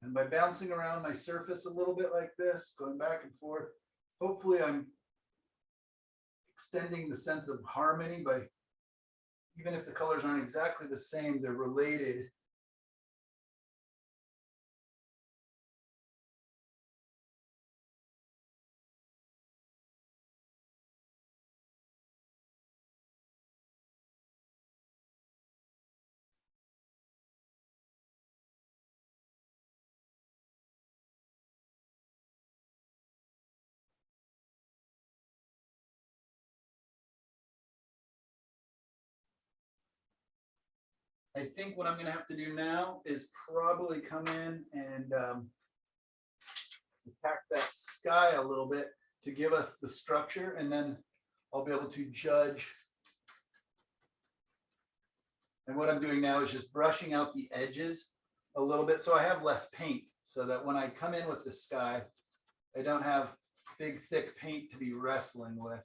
A: And by bouncing around my surface a little bit like this, going back and forth, hopefully I'm extending the sense of harmony by, even if the colors aren't exactly the same, they're related. I think what I'm going to have to do now is probably come in and attack that sky a little bit to give us the structure, and then I'll be able to judge. And what I'm doing now is just brushing out the edges a little bit so I have less paint, so that when I come in with the sky, I don't have big thick paint to be wrestling with.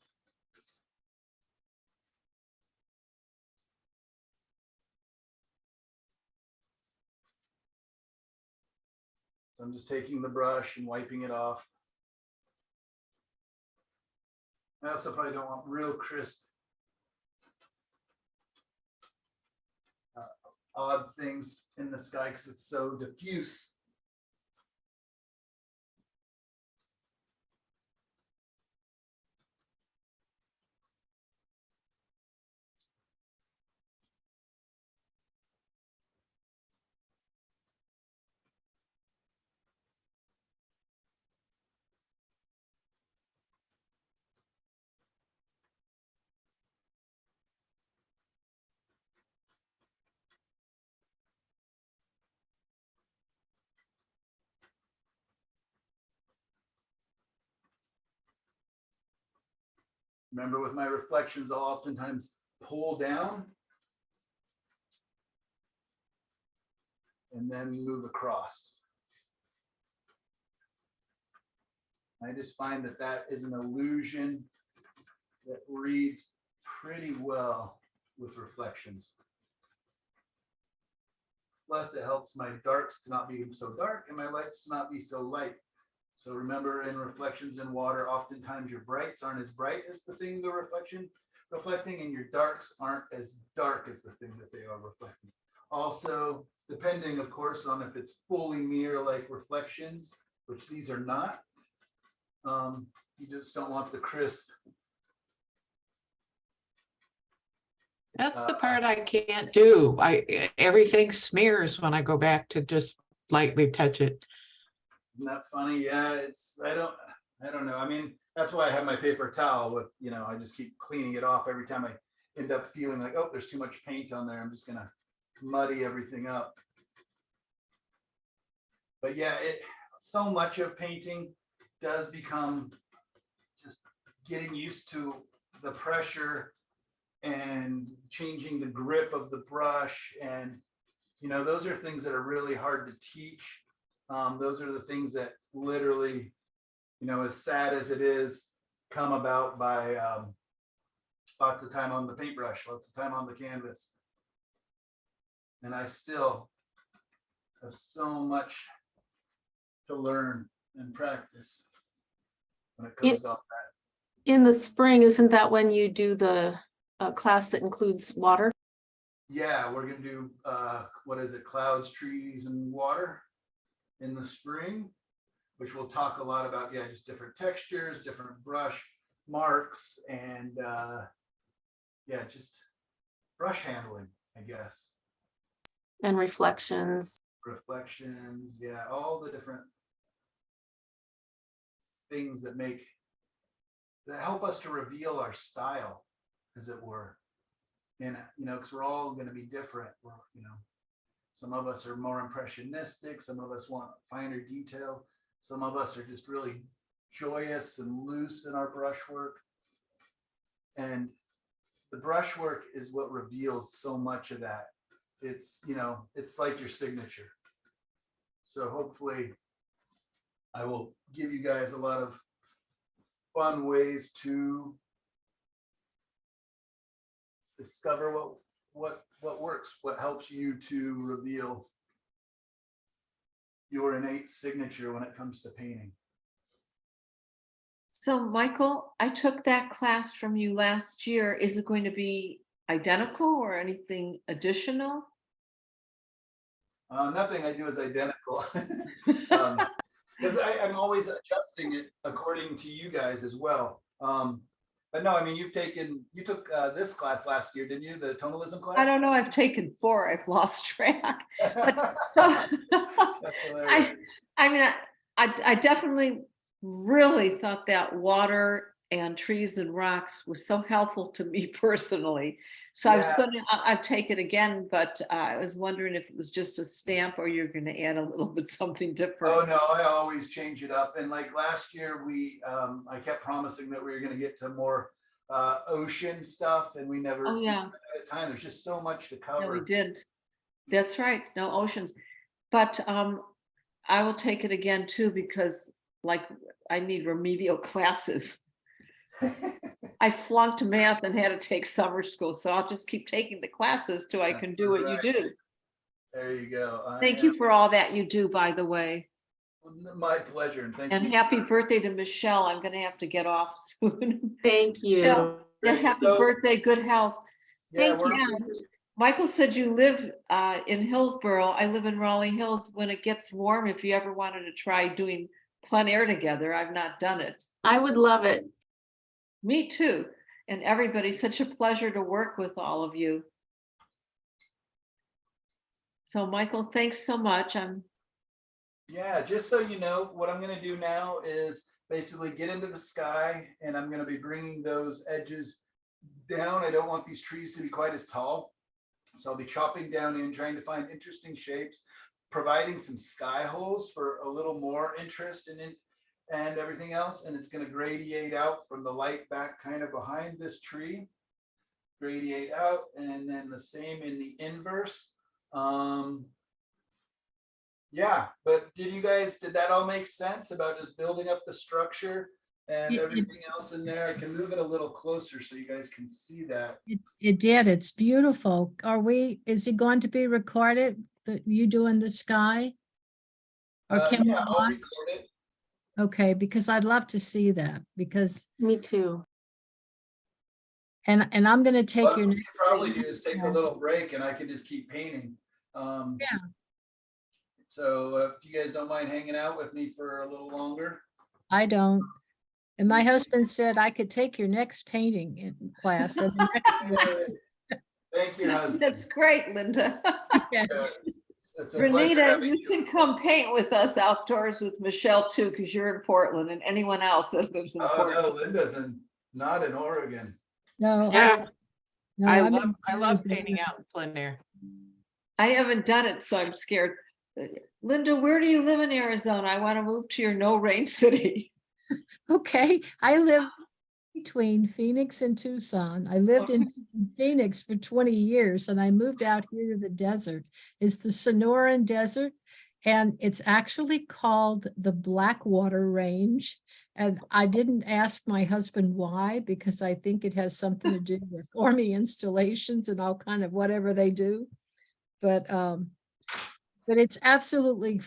A: So I'm just taking the brush and wiping it off. I also probably don't want real crisp, odd things in the sky because it's so diffuse. Remember, with my reflections, I'll oftentimes pull down and then move across. I just find that that is an illusion that reads pretty well with reflections. Plus, it helps my darks to not be so dark and my lights to not be so light. So remember, in reflections in water, oftentimes your brights aren't as bright as the thing they're reflecting, and your darks aren't as dark as the thing that they are reflecting. Also, depending, of course, on if it's fully mirror-like reflections, which these are not, you just don't want the crisp.
F: That's the part I can't do. Everything smears when I go back to just lightly touch it.
A: Isn't that funny? Yeah, it's, I don't know. I mean, that's why I have my paper towel with, you know, I just keep cleaning it off every time I end up feeling like, oh, there's too much paint on there. I'm just gonna muddy everything up. But yeah, so much of painting does become just getting used to the pressure and changing the grip of the brush. And, you know, those are things that are really hard to teach. Those are the things that literally, you know, as sad as it is, come about by lots of time on the paintbrush, lots of time on the canvas. And I still have so much to learn and practice when it comes to all that.
C: In the spring, isn't that when you do the class that includes water?
A: Yeah, we're gonna do what is it, clouds, trees, and water in the spring, which we'll talk a lot about, yeah, just different textures, different brush marks, and yeah, just brush handling, I guess.
C: And reflections.
A: Reflections, yeah, all the different things that help us to reveal our style, as it were. And, you know, because we're all going to be different. We're, you know, some of us are more impressionistic, some of us want finer detail, some of us are just really joyous and loose in our brushwork. And the brushwork is what reveals so much of that. It's, you know, it's like your signature. So hopefully I will give you guys a lot of fun ways to discover what works, what helps you to reveal your innate signature when it comes to painting.
B: So Michael, I took that class from you last year. Is it going to be identical or anything additional?
A: Nothing I do is identical. Because I'm always adjusting it according to you guys as well. But no, I mean, you took this class last year, didn't you? The tonalism class?
B: I don't know. I've taken 4. I've lost track. But so I mean, I definitely really thought that water and trees and rocks was so helpful to me personally. So
A: Yeah.
B: I'd take it again, but I was wondering if it was just a stamp or you're going to add a little bit something different.
A: Oh no, I always change it up. And like last year, I kept promising that we were going to get to more ocean stuff, and we never.
B: Oh yeah,
A: at the time, there's just so much to
B: yeah,
A: cover.
B: we did. That's right. No oceans, but I will take it again too, because like I need remedial classes. I flunked math and had to take summer school, so I'll just keep taking the classes till I can do what you do.
A: There you go.
B: Thank you for all that you do, by the way.
A: My pleasure, and thank you.
B: And happy birthday to Michelle. I'm going to have to get off soon.
C: Thank you.
B: Michelle, yeah, happy birthday, good health.
A: Yeah,
C: Thank you.
B: And Michael said you live in Hillsborough. I live in Raleigh Hills. When it gets warm, if you ever wanted to try doing plein air together, I've not done it.
C: I would love it.
B: Me too. And everybody, such a pleasure to work with all of you. So Michael, thanks so much.
A: Yeah, just so you know, what I'm going to do now is basically get into the sky, and I'm going to be bringing those edges down. I don't want these trees to be quite as tall, so I'll be chopping down in, trying to find interesting shapes, providing some sky holes for a little more interest and everything else, and it's going to gradiate out from the light back kind of behind this tree, gradiate out, and then the same in the inverse. Yeah, but did that all make sense about just building up the structure and everything else in there? I can move it a little closer so you guys can see that.
D: It did. It's beautiful. Is it going to be recorded that you doing the sky? Or can we
A: Yeah, I'll
D: watch?
A: record it.
D: Okay, because I'd love to see that because,
C: Me too.
D: and I'm gonna take
A: What
D: your
A: we could
D: next.
A: probably
D: thing.
A: do is take a
D: Yes.
A: little break and I can just keep painting.
D: Yeah.
A: So if you guys don't mind hanging out with me for a little longer.
D: I don't. And my husband said I could take your next painting in class and the next one.
A: Thank you, husband.
B: That's great, Linda.
D: Yes.
A: It's a pleasure
B: Renita,
A: having
B: you can come paint with us outdoors with Michelle too, because you're in Portland, and anyone else that lives in
A: Oh,
B: Portland.
A: no, Linda's not in Oregon.
D: No,
F: Yeah,
D: no,
F: I
D: I'm
F: love
D: in Arizona.
F: painting out in plein air.
B: I haven't done it, so I'm scared. Linda, where do you live in Arizona? I want to move to your no rain city.
D: Okay, I live between Phoenix and Tucson. I lived in Phoenix for 20 years and I moved out here to the desert. It's the Sonoran Desert and it's actually called the Blackwater Range. And I didn't ask my husband why, because I think it has something to do with Ormy installations and all kind of whatever they do. But it's absolutely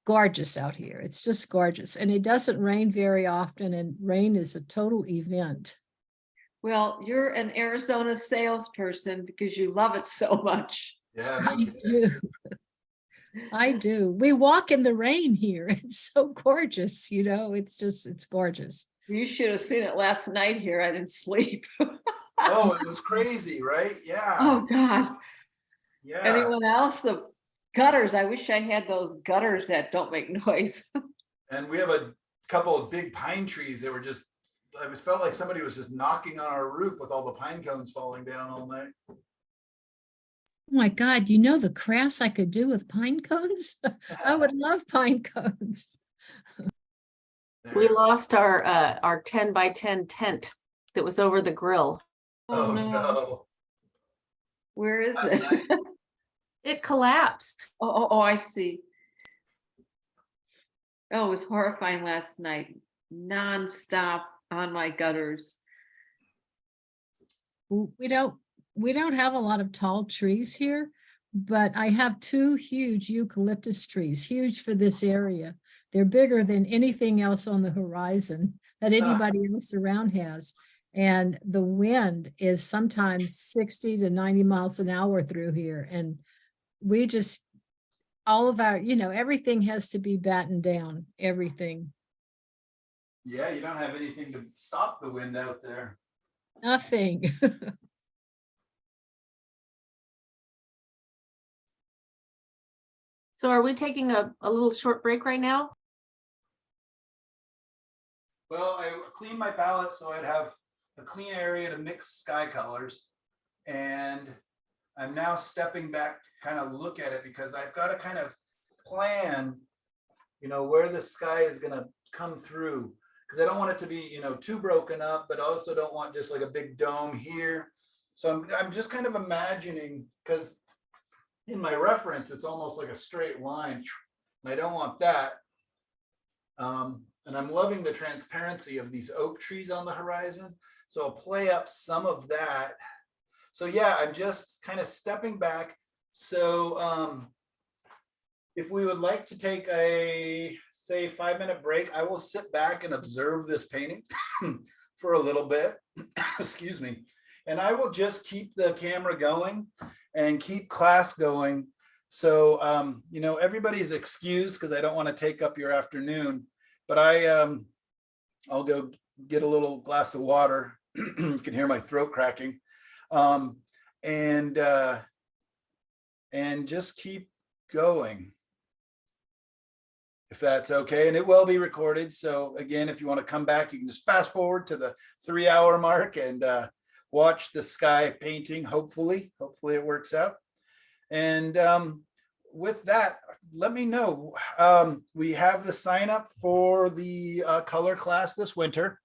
D: gorgeous out here. It's just gorgeous. And it doesn't rain very often and rain is a total event.
B: Well, you're an Arizona salesperson because you love it so much.
A: Yeah, no
D: I
A: kidding.
D: do. I do. We walk in the rain here. It's so gorgeous, it's gorgeous.
B: You should have seen it last night here. I didn't sleep.
A: Oh, it was crazy, right? Yeah.
B: Oh, God.
A: Yeah.
B: Anyone else? The gutters. I wish I had those gutters that don't make noise.
A: And we have a couple of big pine trees that were just, it felt like somebody was just knocking on our roof with all the pine cones falling down all night.
D: Oh my God, the crafts I could do with pine cones? I would love pine cones.
C: We lost our 10 by 10 tent that was over the grill.
A: Oh, no.
B: Where is
A: Last
B: it?
A: night.
C: It collapsed.
B: Oh, I see. Oh, it was horrifying last night. Non-stop on my gutters.
D: We don't have a lot of tall trees here, but I have two huge eucalyptus trees, huge for this area. They're bigger than anything else on the horizon that anybody else around has. And the wind is sometimes 60 to 90 miles an hour through here. And we just, all of our, everything has to be battened down, everything.
A: Yeah, you don't have anything to stop the wind out there.
D: Nothing.
C: So are we taking a little short break right now?
A: Well, I cleaned my palette so I'd have a clean area to mix sky colors. And I'm now stepping back to kind of look at it because I've got to kind of plan, where the sky is going to come through. Because I don't want it to be, too broken up, but also don't want just like a big dome here. So I'm just kind of imagining, because in my reference, it's almost like a straight line. And I don't want that. And I'm loving the transparency of these oak trees on the horizon. So I'll play up some of that. So yeah, I'm just kind of stepping back. So if we would like to take a, say, 5-minute break, I will sit back and observe this painting for a little bit. Excuse me. And I will just keep the camera going and keep class going. So, everybody's excused because I don't want to take up your afternoon, but I'll go get a little glass of water. You can hear my throat cracking. And just keep going, if that's okay. And it will be recorded. So again, if you want to come back, you can just fast forward to the 3-hour mark and watch the sky painting. Hopefully it works out. And with that, let me know. We have the sign up for the color class this winter,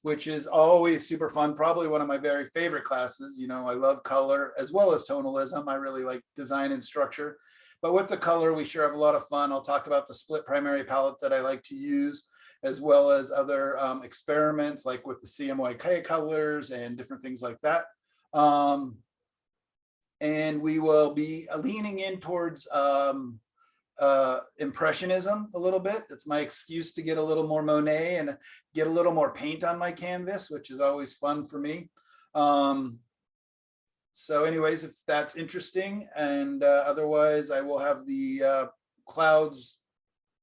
A: which is always super fun. Probably one of my very favorite classes. You know, I love color as well as tonalism. I really like design and structure. But with the color, we sure have a lot of fun. I'll talk about the split primary palette that I like to use, as well as other experiments like with the CMYK colors and different things like that. And we will be leaning in towards impressionism a little bit. That's my excuse to get a little more Monet and get a little more paint on my canvas, which is always fun for me. So anyways, if that's interesting, and otherwise I will have the clouds,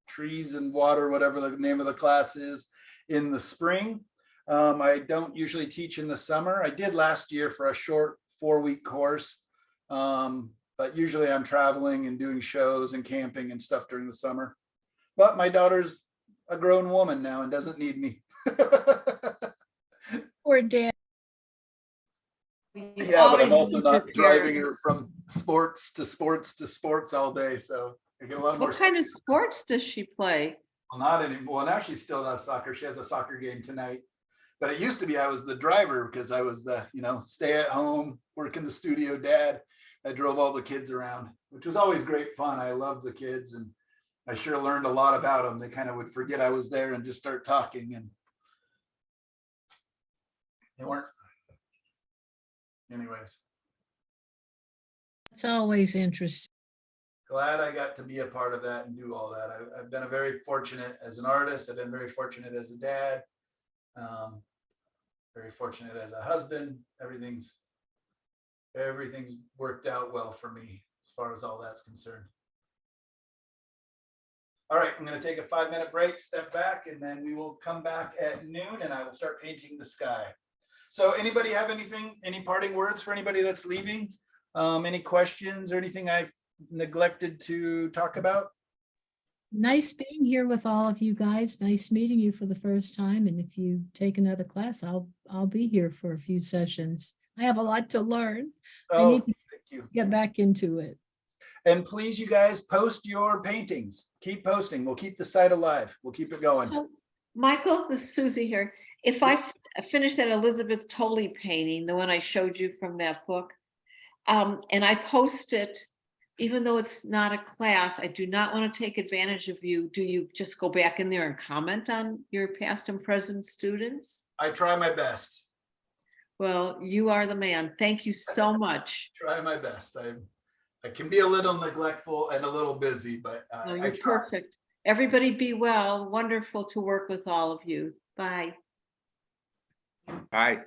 A: trees and water, whatever the name of the class is, in the spring. I don't usually teach in the summer. I did last year for a short 4-week course. But usually I'm traveling and doing shows and camping and stuff during the summer. But my daughter's a grown woman now and doesn't need me.
D: Poor dad.
B: You've
A: Yeah, but I'm
B: always
A: also
B: used your
A: not driving
B: parents.
A: her from sports to sports to sports all day. So I get a lot more.
B: What kind of sports does she play?
A: Well, not anymore. Well, now she still does soccer. She has a soccer game tonight. But it used to be I was the driver because I was the, stay at home, work in the studio dad. I drove all the kids around, which was always great fun. I loved the kids and I sure learned a lot about them. They kind of would forget I was there and just start talking, and they weren't. Anyways,
D: It's always interesting.
A: glad I got to be a part of that and do all that. I've been very fortunate as an artist. I've been very fortunate as a dad. Very fortunate as a husband. Everything's worked out well for me as far as all that's concerned. All right, I'm going to take a 5-minute break, step back, and then we will come back at noon and I will start painting the sky. So anybody have any parting words for anybody that's leaving? Any questions or anything I've neglected to talk about?
D: Nice being here with all of you guys. Nice meeting you for the first time. And if you take another class, I'll be here for a few sessions. I have a lot to learn. I
A: Oh,
D: need to
A: thank you.
D: get back into it.
A: And please, you guys, post your paintings. Keep posting. We'll keep the site alive. We'll keep it going.
B: So, Michael, this is Susie here. If I finish that Elizabeth Tolley painting, the one I showed you from that book, and I post it, even though it's not a class, I do not want to take advantage of you. Do you just go back in there and comment on your past and present students?
A: I try my best.
B: Well, you are the man. Thank you so much.
A: Try my best. I can be a little neglectful and a little busy, but
B: No,
A: I
B: you're
A: try.
B: perfect. Everybody be well. Wonderful to work with all of you. Bye.
G: Bye.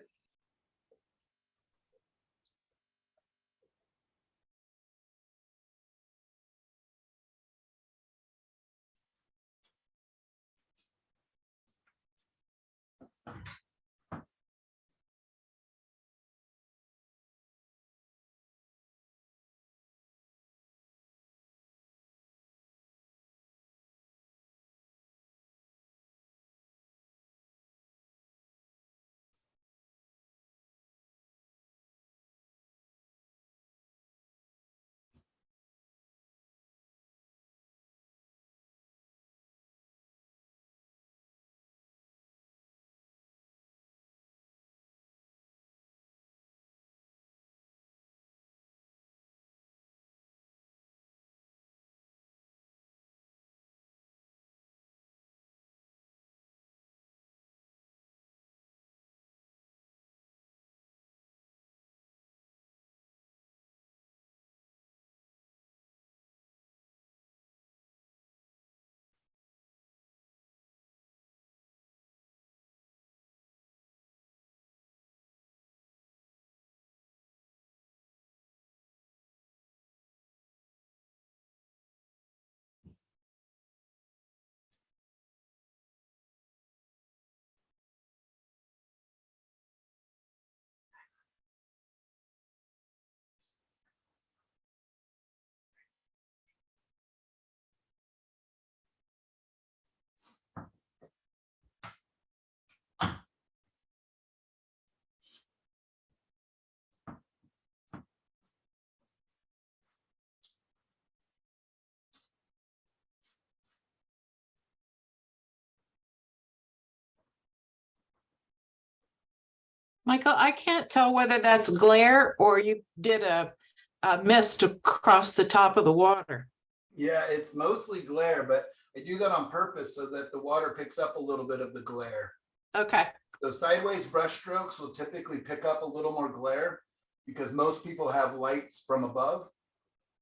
F: Michael, I can't tell whether that's glare or you did a mist across the top of the water.
A: Yeah, it's mostly glare, but I do that on purpose so that the water picks up a little bit of the glare.
F: Okay,
A: So sideways brush strokes will typically pick up a little more glare because most people have lights from above.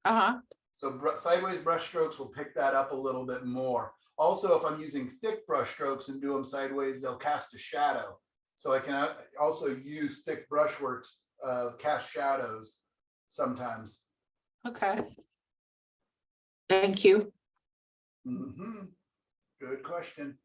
F: uh-huh,
A: So sideways brush strokes will pick that up a little bit more. Also, if I'm using thick brush strokes and do them sideways, they'll cast a shadow. So I can also use thick brushworks, cast shadows sometimes.
F: okay. Thank you.
A: Mhm. Good question.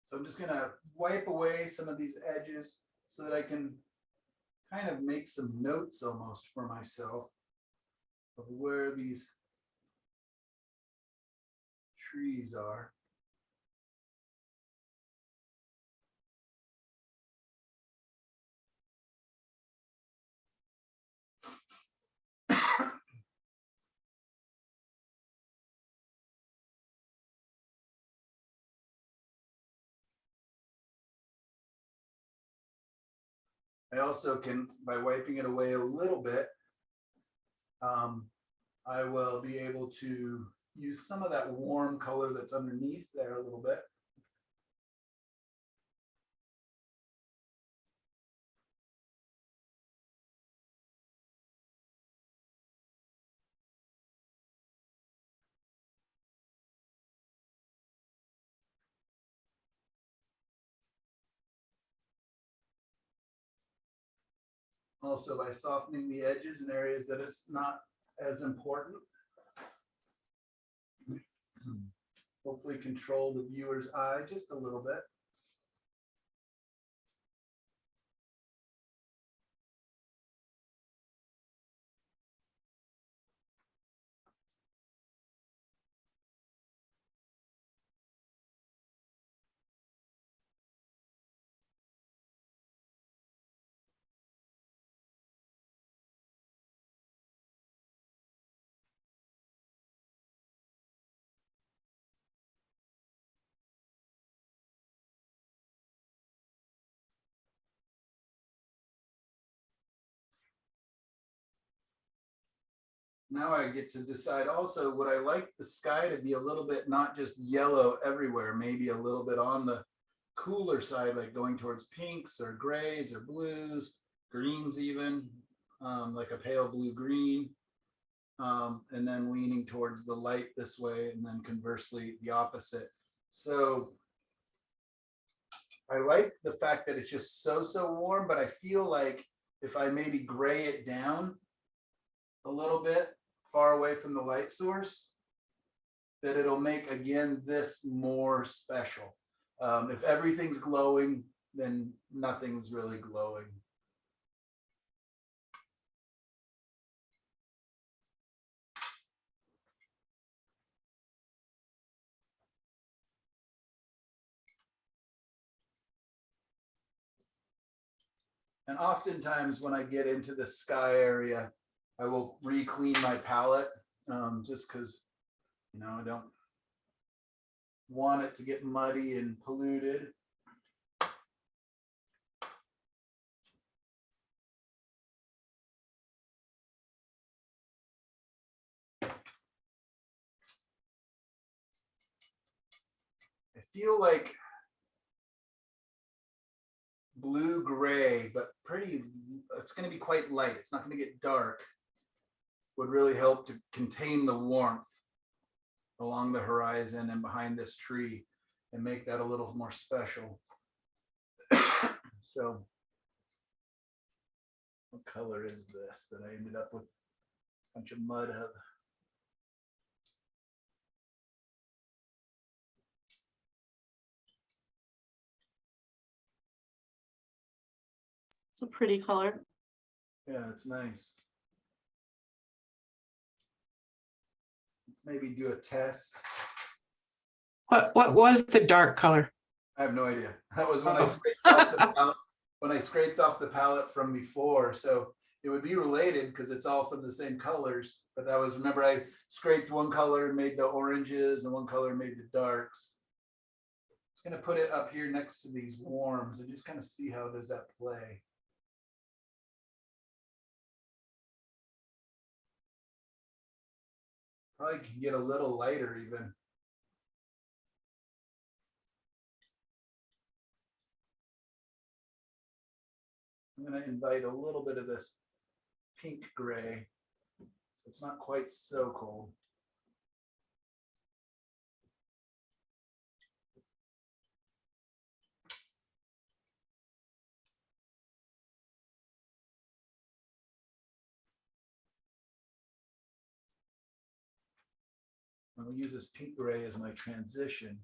A: So I'm just gonna wipe away some of these edges so that I can kind of make some notes almost for myself of where these trees are. I also can, by wiping it away a little bit, I will be able to use some of that warm color that's underneath there a little bit. Also by softening the edges in areas that it's not as important. Hopefully control the viewer's eye just a little bit. Now I get to decide also, would I like the sky to be a little bit, not just yellow everywhere, maybe a little bit on the cooler side, like going towards pinks or grays or blues, greens even, like a pale blue green, and then leaning towards the light this way, and then conversely the opposite. So I like the fact that it's just so warm, but I feel like if I maybe gray it down a little bit far away from the light source, that it'll make, again, this more special. If everything's glowing, then nothing's really glowing. And oftentimes when I get into the sky area, I will re-clean my palette, just because, I don't want it to get muddy and polluted. I feel like blue gray, but pretty, it's going to be quite light. It's not going to get dark. Would really help to contain the warmth along the horizon and behind this tree and make that a little more special. So what color is this that I ended up with a bunch of mud of?
C: It's a pretty color.
A: Yeah, it's nice. Let's maybe do a test.
F: What was the dark color?
A: I have no idea. That was when I
F: Oh.
A: scraped off the when I scraped off the palette from before. So it would be related because it's all from the same colors. But that was, remember, I scraped one color and made the oranges and one color made the darks. It's going to put it up here next to these warms and just kind of see how does that play. Probably can get a little lighter even. I'm going to invite a little bit of this pink gray, so it's not quite so cold. I'm going to use this pink gray as my transition.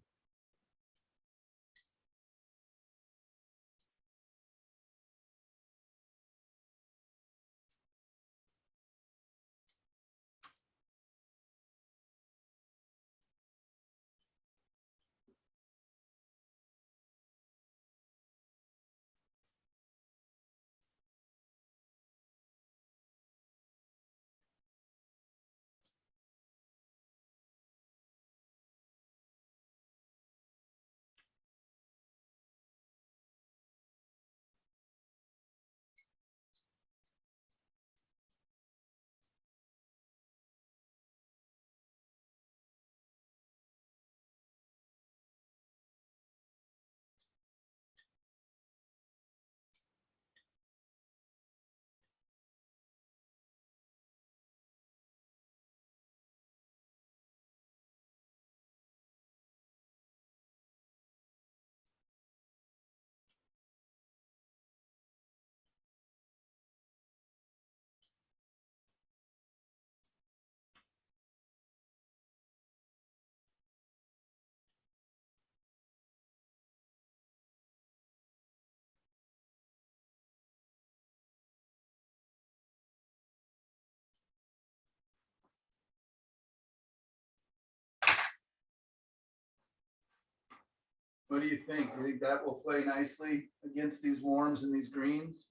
A: What do you think? Do you think that will play nicely against these warms and these greens?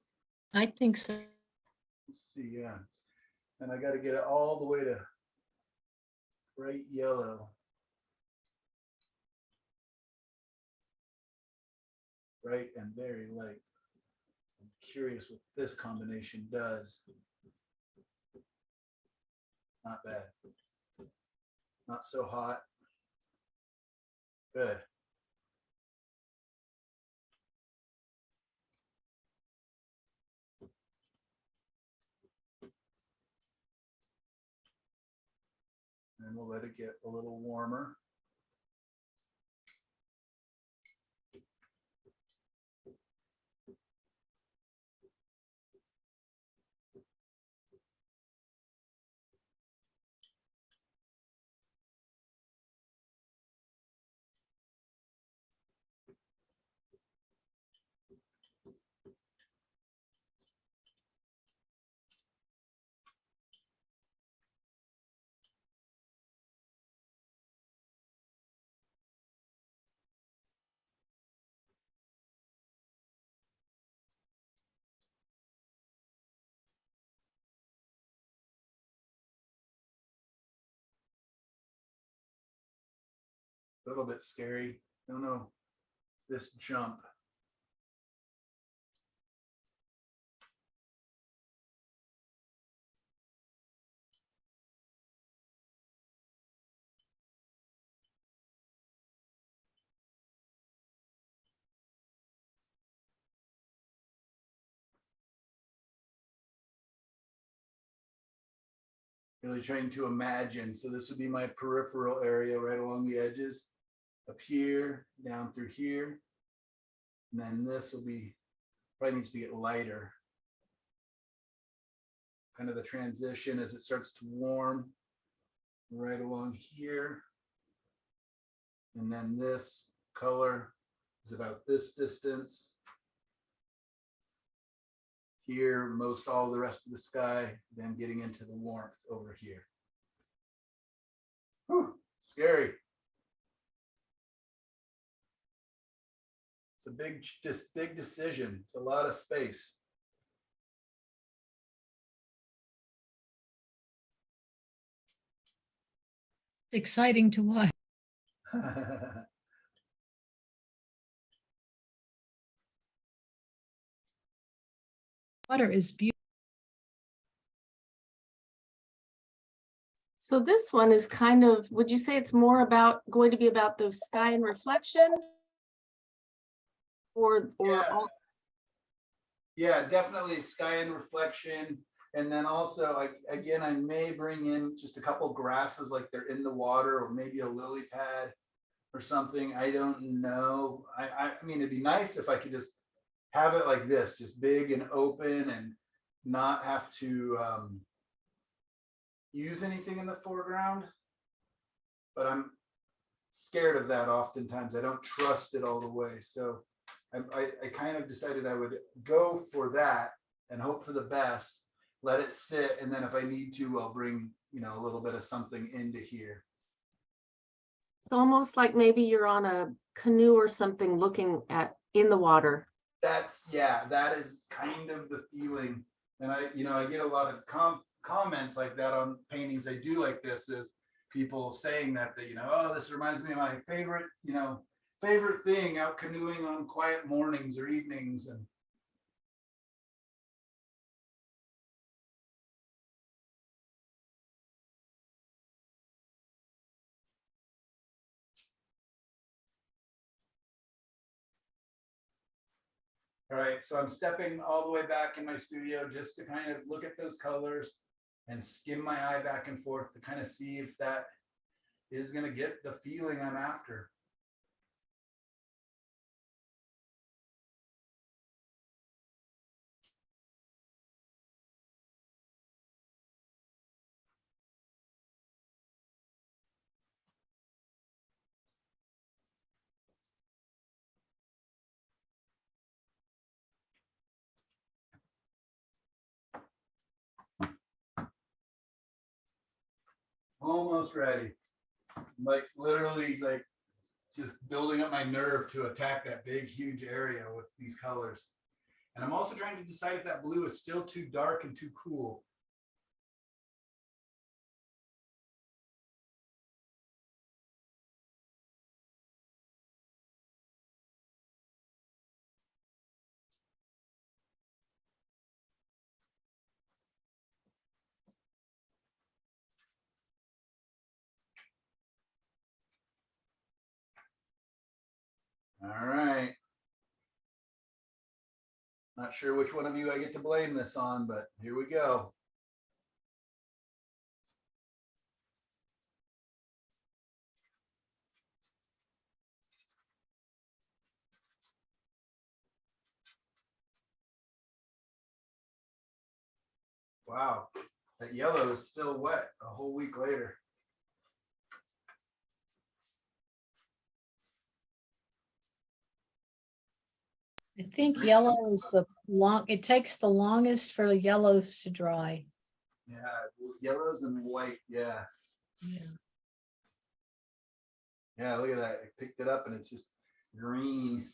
D: I think so.
A: Let's see, yeah. And I got to get it all the way to bright yellow. Bright and very light. I'm curious what this combination does. Not bad. Not so hot. Good. And we'll let it get a little warmer. A little bit scary. Don't know this jump. Really trying to imagine. So this would be my peripheral area right along the edges, up here, down through here. And then this will be, probably needs to get lighter. Kind of the transition as it starts to warm right along here. And then this color is about this distance. Here, most all the rest of the sky, then getting into the warmth over here. Whew, scary. It's a big decision. It's a lot of space.
D: Exciting to watch. Water is beautiful.
C: So this one is kind of, would you say it's more about, going to be about the sky and reflection? Or
A: Yeah.
C: all,
A: Yeah, definitely sky and reflection. And then also, again, I may bring in just a couple grasses like they're in the water, or maybe a lily pad or something. I don't know. I mean, it'd be nice if I could just have it like this, just big and open, and not have to use anything in the foreground. But I'm scared of that oftentimes. I don't trust it all the way. So I kind of decided I would go for that and hope for the best, let it sit, and then if I need to, I'll bring, a little bit of something into here.
C: it's almost like maybe you're on a canoe or something looking at in the water.
A: That is kind of the feeling. And I get a lot of comments like that on paintings I do like this, of people saying that, oh, this reminds me of my favorite thing, out canoeing on quiet mornings or evenings. And all right, so I'm stepping all the way back in my studio just to kind of look at those colors and skim my eye back and forth to kind of see if that is going to get the feeling I'm after. Almost ready. Like literally, like just building up my nerve to attack that big, huge area with these colors. And I'm also trying to decide if that blue is still too dark and too cool. All right. Not sure which one of you I get to blame this on, but here we go. Wow, that yellow is still wet a whole week later.
D: I think yellow is it takes the longest for the yellows to dry.
A: Yeah, yellows and white. Yeah.
D: Yeah.
A: Yeah, look at that. I picked it up and it's just green.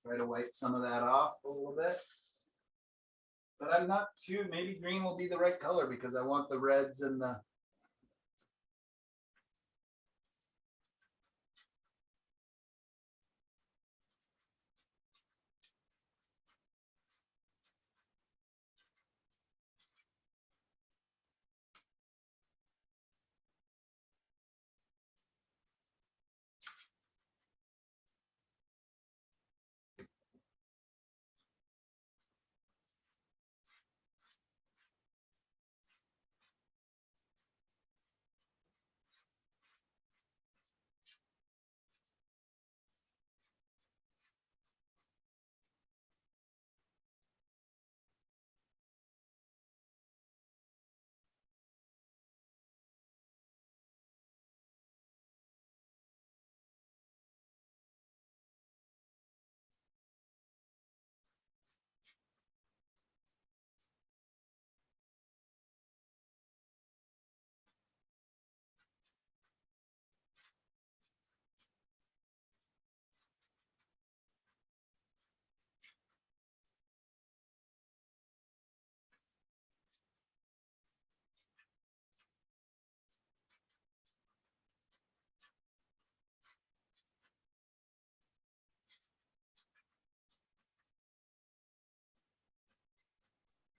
A: Try to wipe some of that off a little bit. But I'm not too, maybe green will be the right color because I want the reds and the.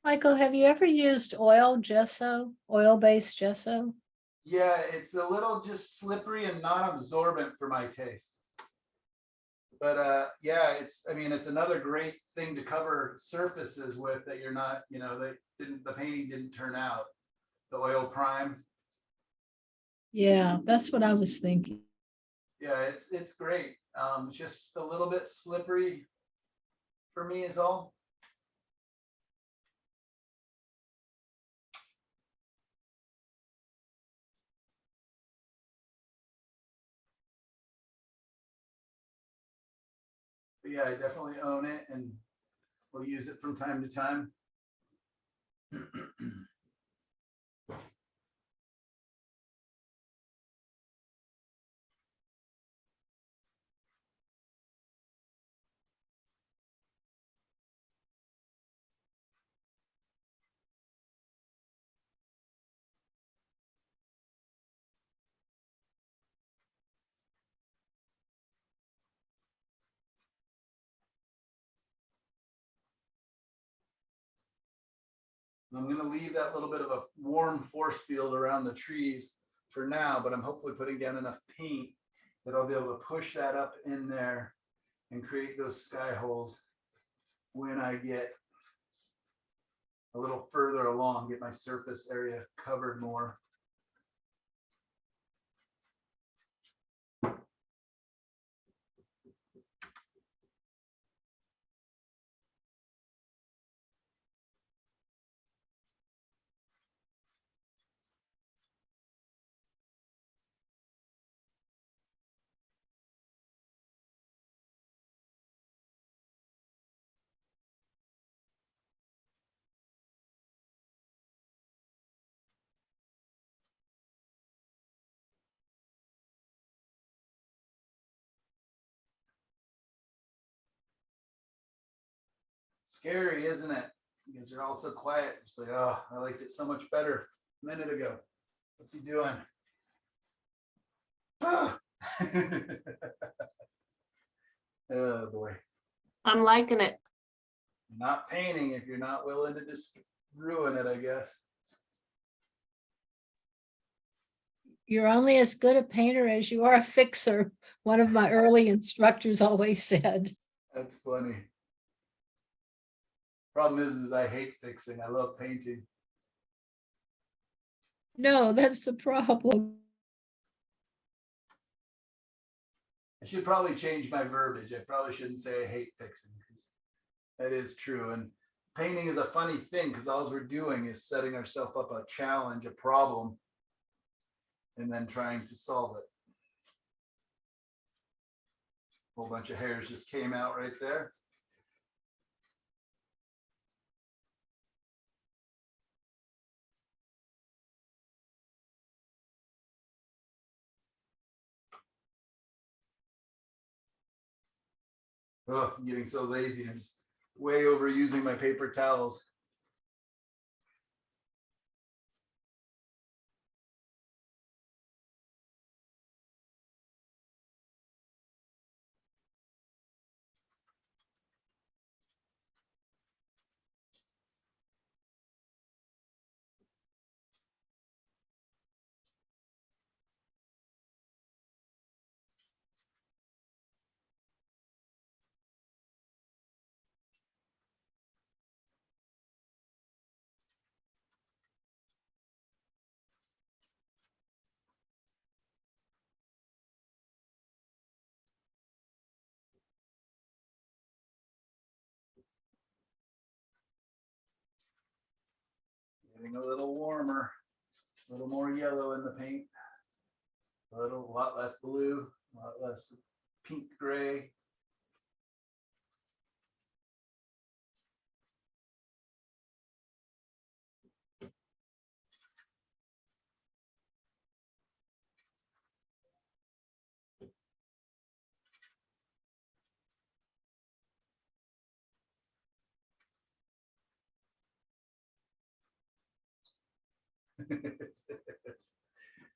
D: Michael, have you ever used oil-based gesso?
A: Yeah, it's a little just slippery and non-absorbent for my taste. But yeah, I mean, it's another great thing to cover surfaces with that you're not, the painting didn't turn out. The oil prime.
D: Yeah, that's what I was thinking.
A: Yeah, it's great. Just a little bit slippery for me is all. But yeah, I definitely own it and we'll use it from time to time. I'm going to leave that little bit of a warm force field around the trees for now, but I'm hopefully putting down enough paint that I'll be able to push that up in there and create those sky holes when I get a little further along, get my surface area covered more. Scary, isn't it? Because they're all so quiet. It's like, oh, I liked it so much better a minute ago. What's he doing? Oh, oh boy.
C: I'm liking it.
A: Not painting if you're not willing to just ruin it, I guess.
D: You're only as good a painter as you are a fixer. One of my early instructors always said.
A: That's funny. Problem is I hate fixing. I love painting.
D: No, that's the problem.
A: I should probably change my verbiage. I probably shouldn't say I hate fixing because that is true. And painting is a funny thing because all we're doing is setting ourselves up a challenge, a problem, and then trying to solve it. A whole bunch of hairs just came out right there. Oh, I'm getting so lazy. I'm just way overusing my paper towels. Getting a little warmer, a little more yellow in the paint, a lot less blue, a lot less pink gray.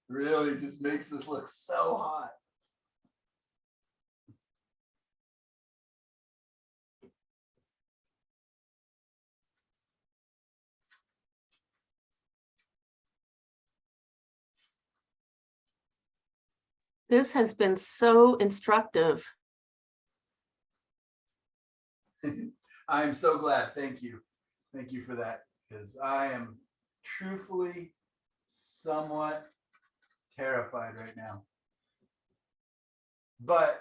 A: Really just makes this look so hot.
C: This has been so instructive.
A: I'm so glad. Thank you. Thank you for that, because I am truthfully somewhat terrified right now. But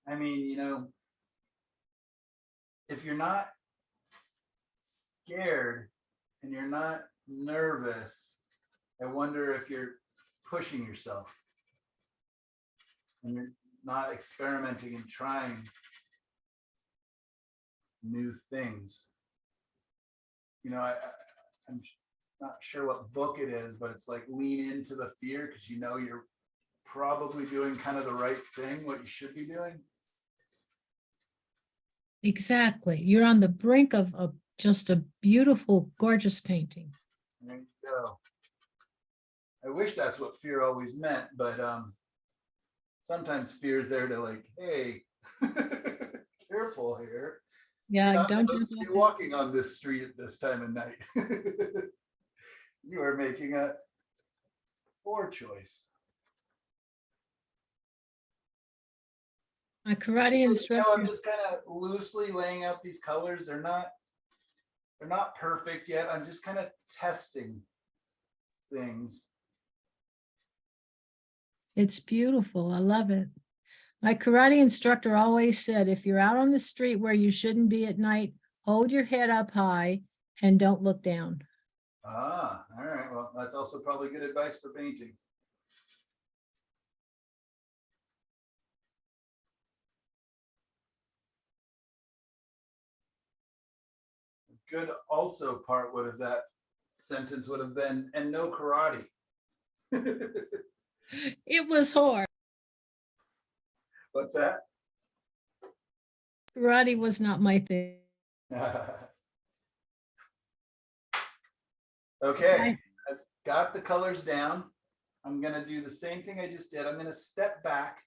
A: I mean, you know, if you're not scared and you're not nervous, I wonder if you're pushing yourself and you're not experimenting and trying new things. You know, I'm not sure what book it is, but it's like lean into the fear because you know you're probably doing kind of the right thing, what you should be doing.
D: Exactly. You're on the brink of just a beautiful, gorgeous painting.
A: There you go. I wish that's what fear always meant, but sometimes fear is there to like, hey, careful here.
D: Yeah,
A: You're not
D: don't
A: supposed
D: jump
A: to be
D: off it.
A: walking on this street at this time of night. You are making a poor choice.
D: My karate
A: You know,
D: instructor.
A: I'm just kind of loosely laying out these colors. They're not perfect yet. I'm just kind of testing things.
D: It's beautiful. I love it. My karate instructor always said, if you're out on the street where you shouldn't be at night, hold your head up high and don't look down.
A: Ah, all right. Well, that's also probably good advice for painting. Good also part would have that sentence would have been, and no karate.
D: It was hard.
A: What's that?
D: Karate was not my thing.
A: Okay, I've got the colors down. I'm gonna do the same thing I just did. I'm gonna step back.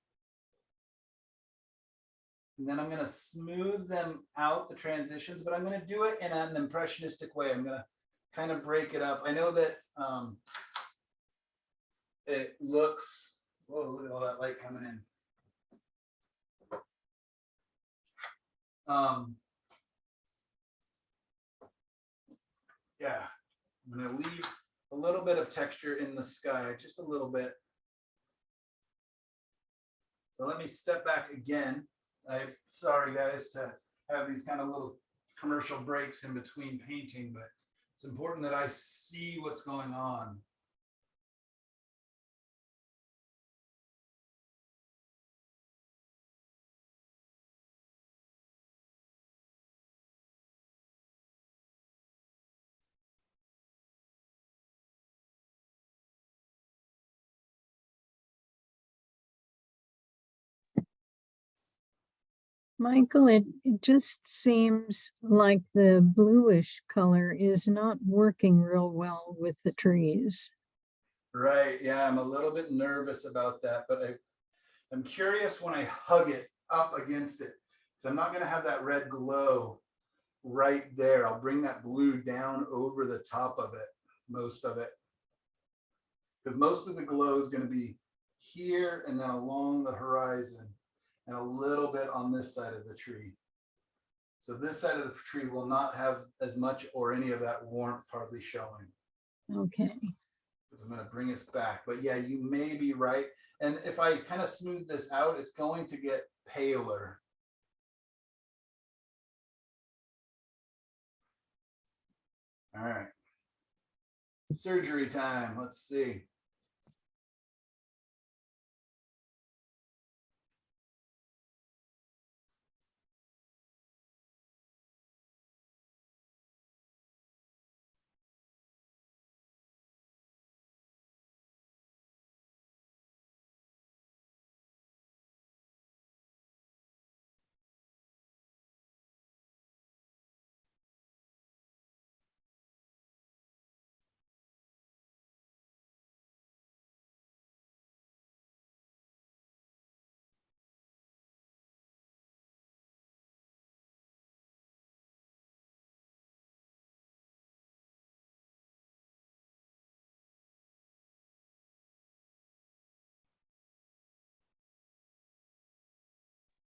A: And then I'm gonna smooth them out, the transitions, but I'm gonna do it in an impressionistic way. I'm gonna kind of break it up. I know that it looks, whoa, look at all that light coming in. Yeah, I'm gonna leave a little bit of texture in the sky, just a little bit. So let me step back again. I'm sorry guys to have these kind of little commercial breaks in between painting, but it's important that I see what's going on.
G: Michael, it just seems like the bluish color is not working real well with the trees.
A: Right, yeah, I'm a little bit nervous about that, but I'm curious when I hug it up against it. So I'm not gonna have that red glow right there. I'll bring that blue down over the top of it, most of it. Because most of the glow is gonna be here and then along the horizon and a little bit on this side of the tree. So this side of the tree will not have as much or any of that warmth hardly showing.
G: Okay.
A: I'm going to bring us back, but yeah, you may be right. And if I kind of smooth this out, it's going to get paler. All right. Surgery time. Let's see.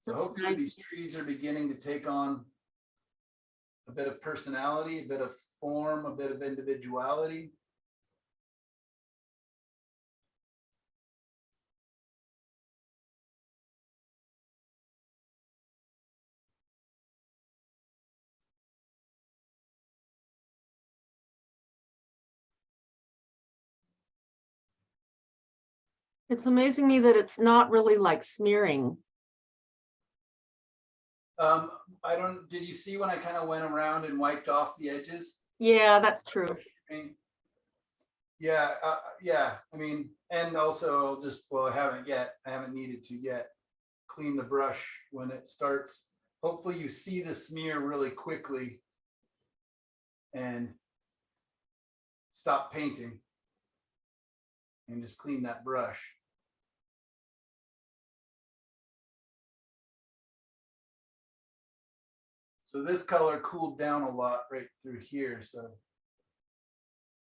A: So
C: That's
A: hopefully
C: nice.
A: these trees are beginning to take on a bit of personality, a bit of form, a bit of individuality.
C: It's amazing me that it's not really like smearing.
A: I don't, did you see when I kind of went around and wiped off the edges?
C: Yeah, that's true.
A: Yeah, yeah, I mean, and also just, well, I haven't needed to yet clean the brush when it starts. Hopefully you see the smear really quickly and stop painting and just clean that brush. So this color cooled down a lot right through here, so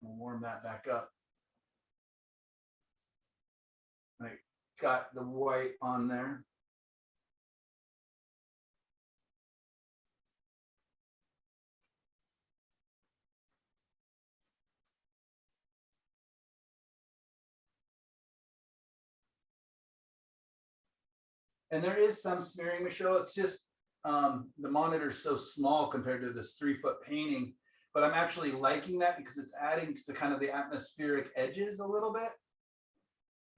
A: I'll warm that back up. I got the white on there. And there is some smearing, Michelle. It's just the monitor's so small compared to this 3-foot painting, but I'm actually liking that because it's adding to kind of the atmospheric edges a little bit.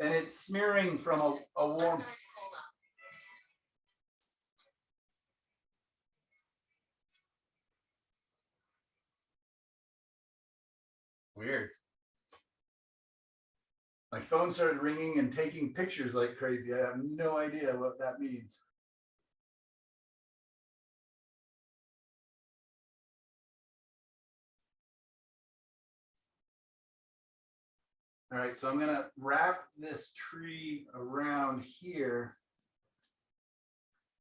A: And it's smearing from a warm. Weird. My phone started ringing and taking pictures like crazy. I have no idea what that means. All right, so I'm gonna wrap this tree around here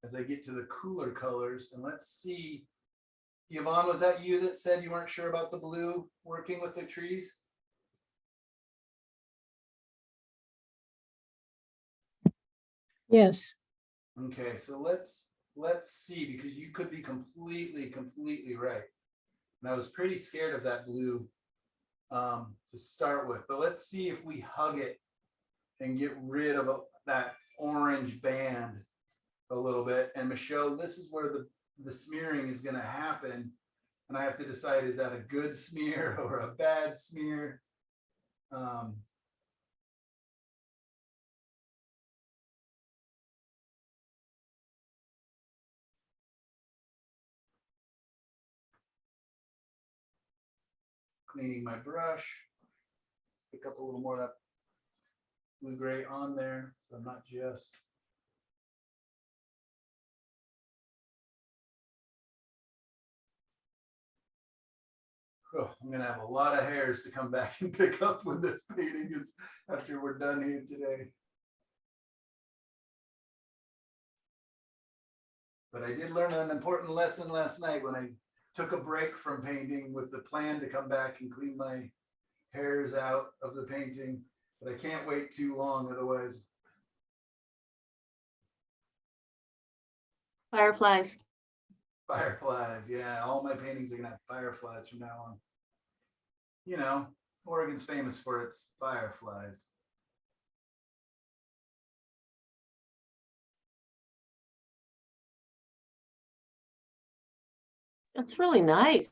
A: as I get to the cooler colors, and let's see. Yvonne, was that you that said you weren't sure about the blue working with the trees?
G: Yes.
A: Okay, so let's see, because you could be completely right. And I was pretty scared of that blue to start with, but let's see if we hug it and get rid of that orange band a little bit. And Michelle, this is where the smearing is going to happen, and I have to decide, is that a good smear or a bad smear? Cleaning my brush, pick up a little more of that blue gray on there, so I'm not just I'm gonna have a lot of hairs to come back and pick up when this painting is after we're done here today. But I did learn an important lesson last night when I took a break from painting with the plan to come back and clean my hairs out of the painting. But I can't wait too long, otherwise.
C: Fireflies.
A: Fireflies, yeah. All my paintings are gonna have fireflies from now on. You know, Oregon's famous for its fireflies.
C: That's really nice.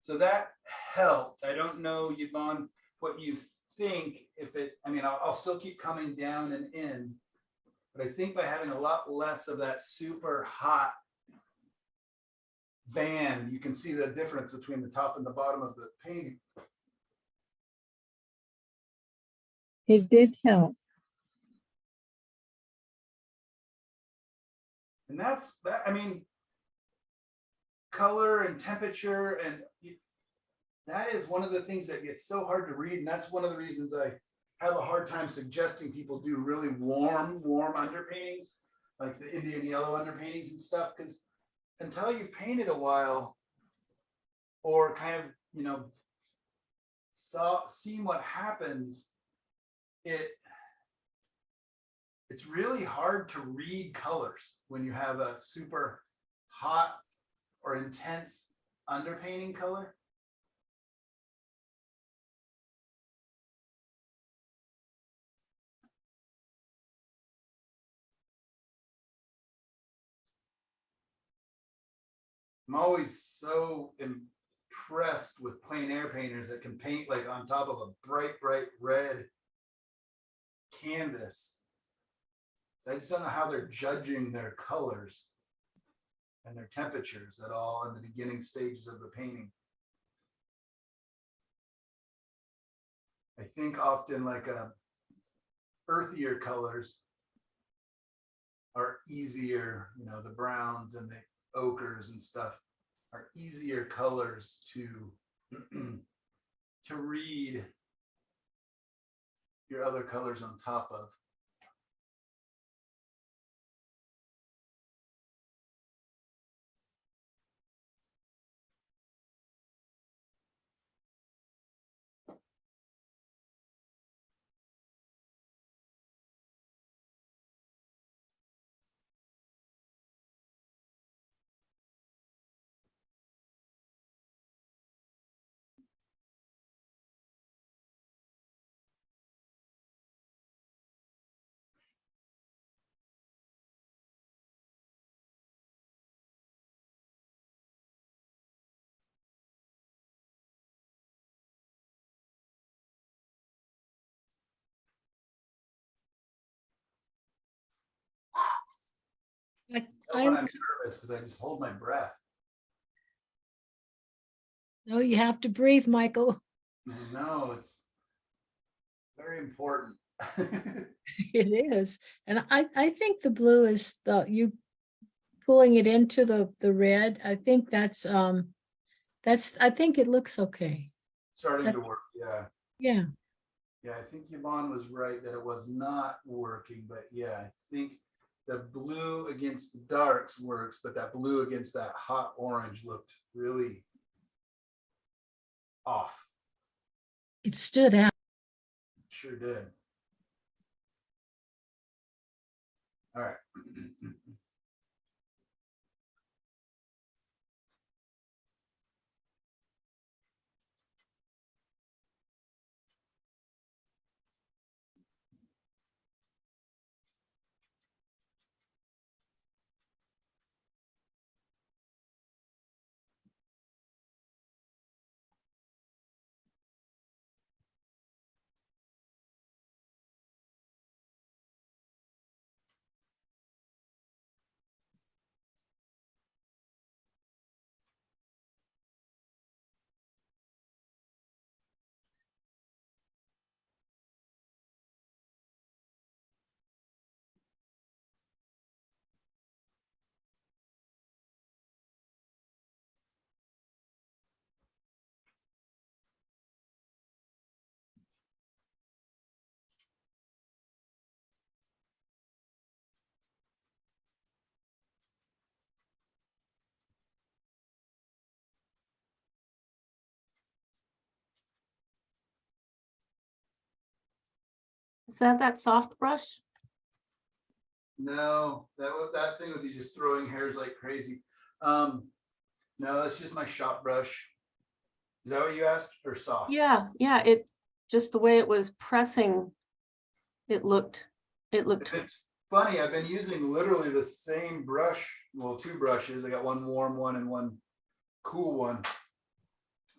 A: So that helped. I don't know, Yvonne, what you think. If it, I mean, I'll still keep coming down and in, but I think by having a lot less of that super hot band, you can see the difference between the top and the bottom of the painting.
G: It did help.
A: And that's that. I mean, color and temperature, and that is one of the things that gets so hard to read. And that's one of the reasons I have a hard time suggesting people do really warm underpaintings, like the Indian yellow underpaintings and stuff, because until you've painted a while or kind of, you know, seen what happens, it's really hard to read colors when you have a super hot or intense underpainting color. I'm always so impressed with plein air painters that can paint like on top of a bright, bright red canvas. So I just don't know how they're judging their colors and their temperatures at all in the beginning stages of the painting. I think often like earthier colors are easier, you know, the browns and the ochres and stuff are easier colors to to read your other colors on top of.
D: I,
A: That's when
D: I
A: I'm nervous because I just hold my breath.
D: know you have to breathe, Michael.
A: No, it's very important.
D: It is. And I think the blue is you pulling it into the red. I think I think it looks okay.
A: Starting to work, yeah.
D: Yeah.
A: Yeah, I think Yvonne was right that it was not working, but yeah, I think the blue against the darks works, but that blue against that hot orange looked really off.
D: It stood out.
A: Sure did. All right.
C: Is that soft brush?
A: No, that thing would be just throwing hairs like crazy. No, that's just my shop brush. Is that what you asked, or soft?
C: Yeah, it just the way it was pressing, it looked
A: It's funny, I've been using literally the same brush, well, two brushes. I got one warm one and one cool one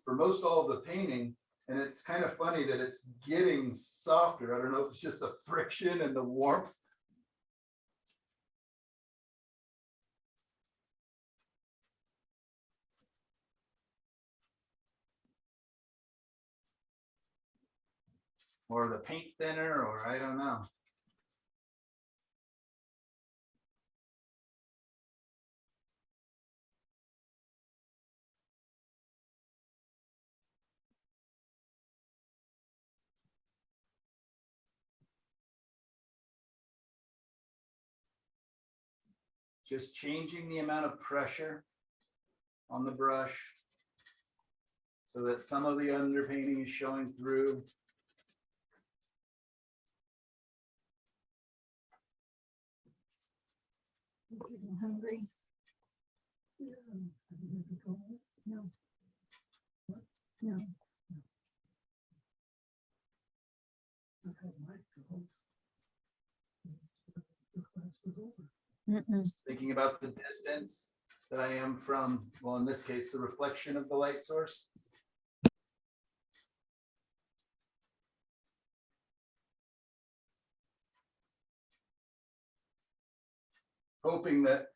A: for most all of the painting. And it's kind of funny that it's getting softer. I don't know if it's just the friction and the warmth. Or the paint thinner, or I don't know. Just changing the amount of pressure on the brush so that some of the underpainting is showing through.
G: Getting hungry. No. No. Mm-mm.
A: Thinking about the distance that I am from, well, in this case, the reflection of the light source. Hoping that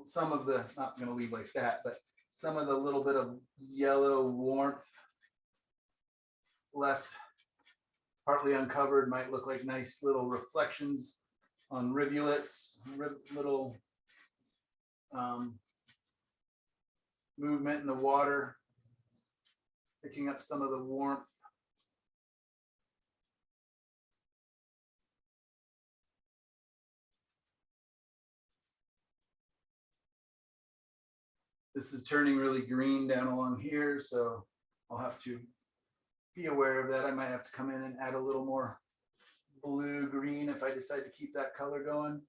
A: some of the, not gonna leave like that, but some of the little bit of yellow warmth left partly uncovered might look like nice little reflections on rivulets, little movement in the water, picking up some of the warmth. This is turning really green down along here, so I'll have to be aware of that. I might have to come in and add a little more blue green if I decide to keep that color going.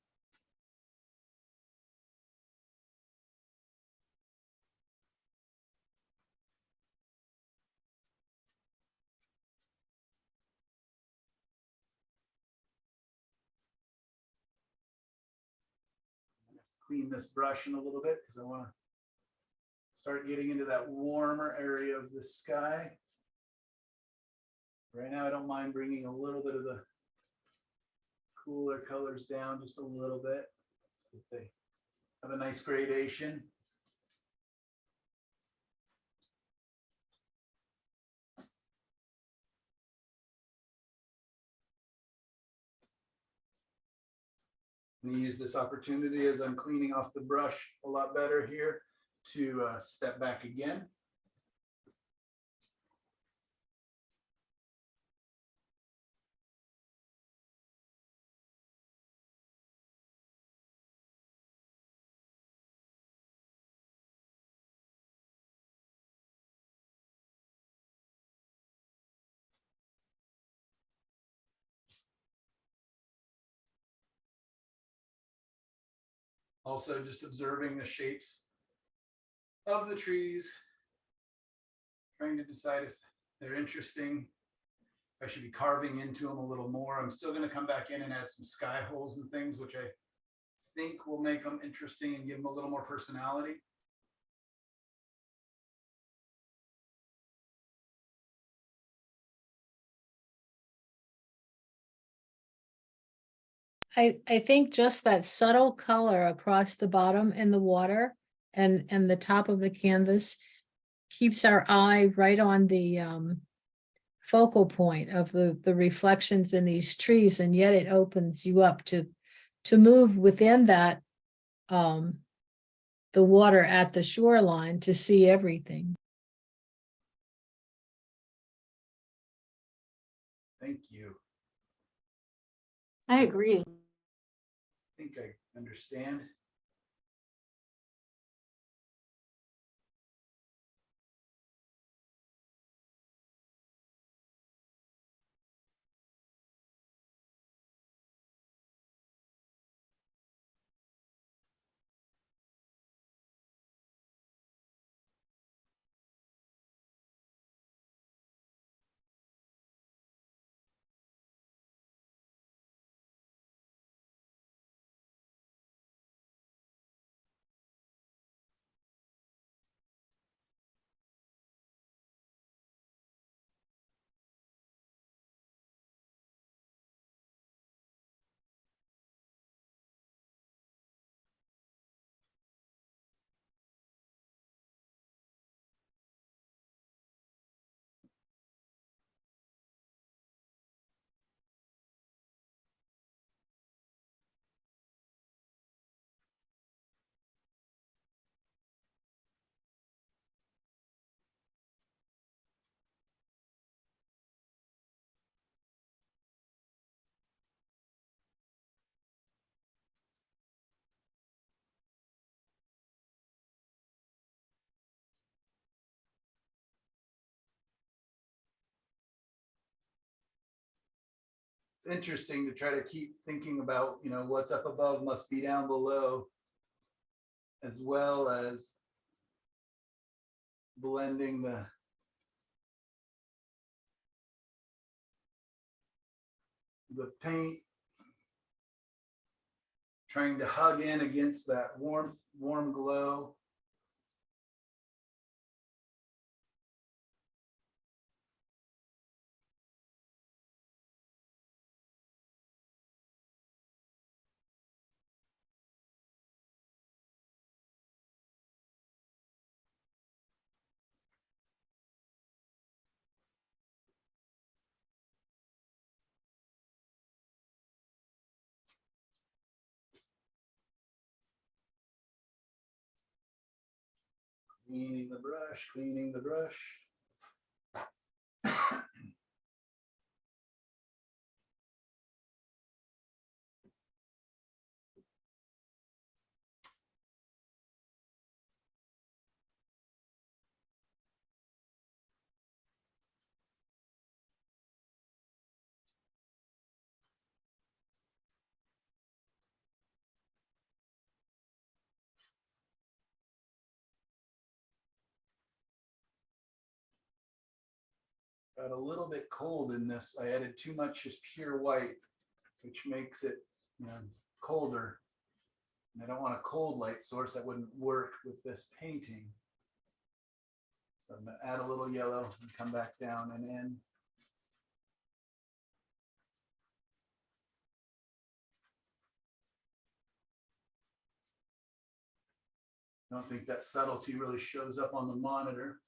A: Clean this brush in a little bit because I want to start getting into that warmer area of the sky. Right now, I don't mind bringing a little bit of the cooler colors down just a little bit so that they have a nice gradation. I'm going to use this opportunity as I'm cleaning off the brush a lot better here to step back again. Also just observing the shapes of the trees, trying to decide if they're interesting, if I should be carving into them a little more. I'm still going to come back in and add some sky holes and things, which I think will make them interesting and give them a little more personality.
D: I think just that subtle color across the bottom and the water and the top of the canvas keeps our eye right on the focal point of the reflections in these trees, and yet it opens you up to move within that the water at the shoreline to see everything.
A: Thank you.
C: I agree.
A: I think I understand. It's interesting to try to keep thinking about, what's up above must be down below. as well as blending the paint, trying to hug in against that warm glow. Cleaning the brush, cleaning the brush. Got a little bit cold in this. I added too much just pure white, which makes it, you know, colder. And I don't want a cold light source. That wouldn't work with this painting. So I'm gonna add a little yellow and come back down and in. I don't think that subtlety really shows up on the monitor.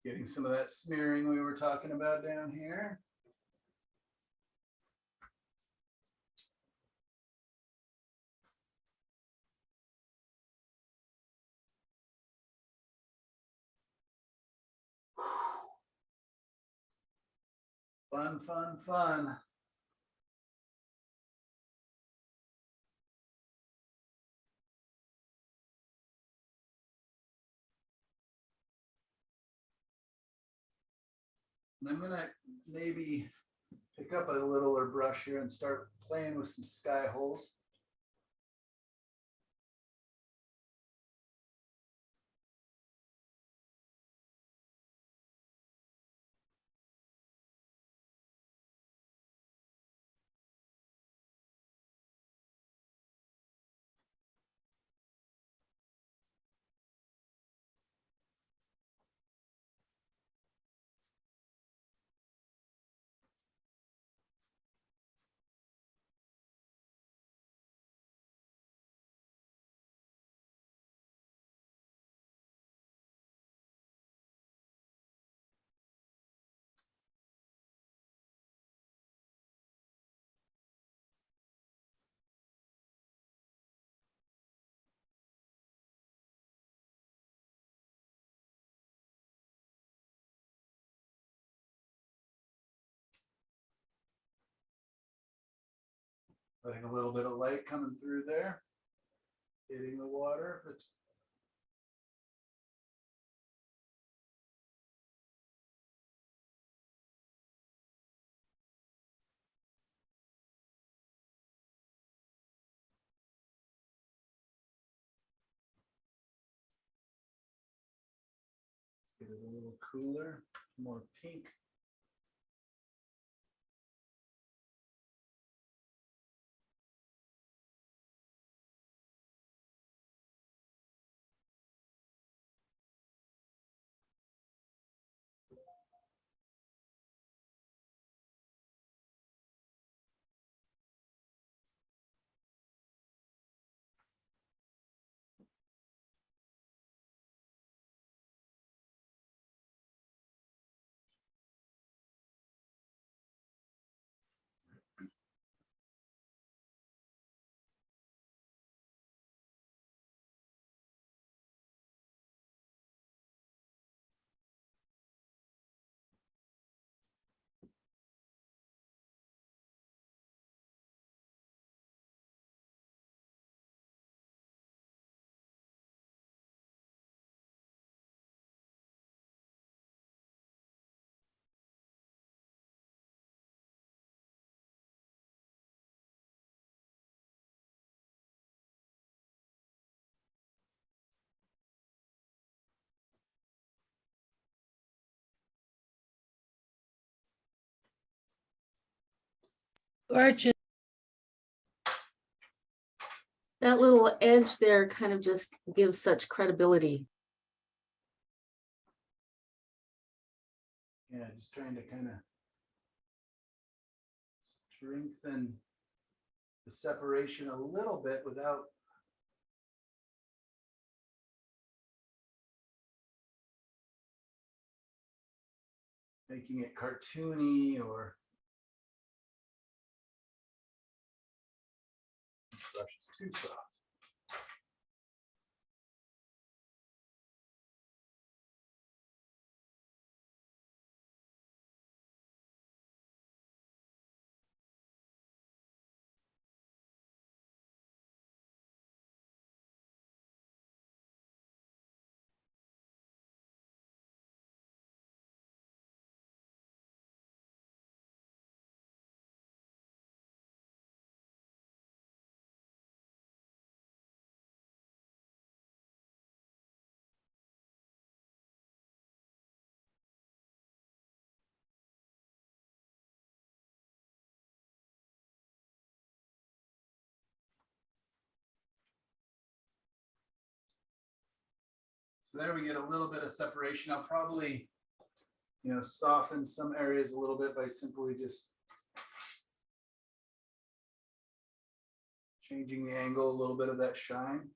A: Getting some of that smearing we were talking about down here. Fun, fun, fun. And I'm gonna maybe pick up a littler brush here and start playing with some sky holes. Letting a little bit of light coming through there, hitting the water. But let's get it a little cooler, more pink.
D: Urchin,
C: That little edge there kind of just gives such credibility.
A: Yeah, just trying to kind of strengthen the separation a little bit without making it cartoony or this brush is too soft. So there we get a little bit of separation. I'll probably, soften some areas a little bit by simply just changing the angle a little bit of that shine.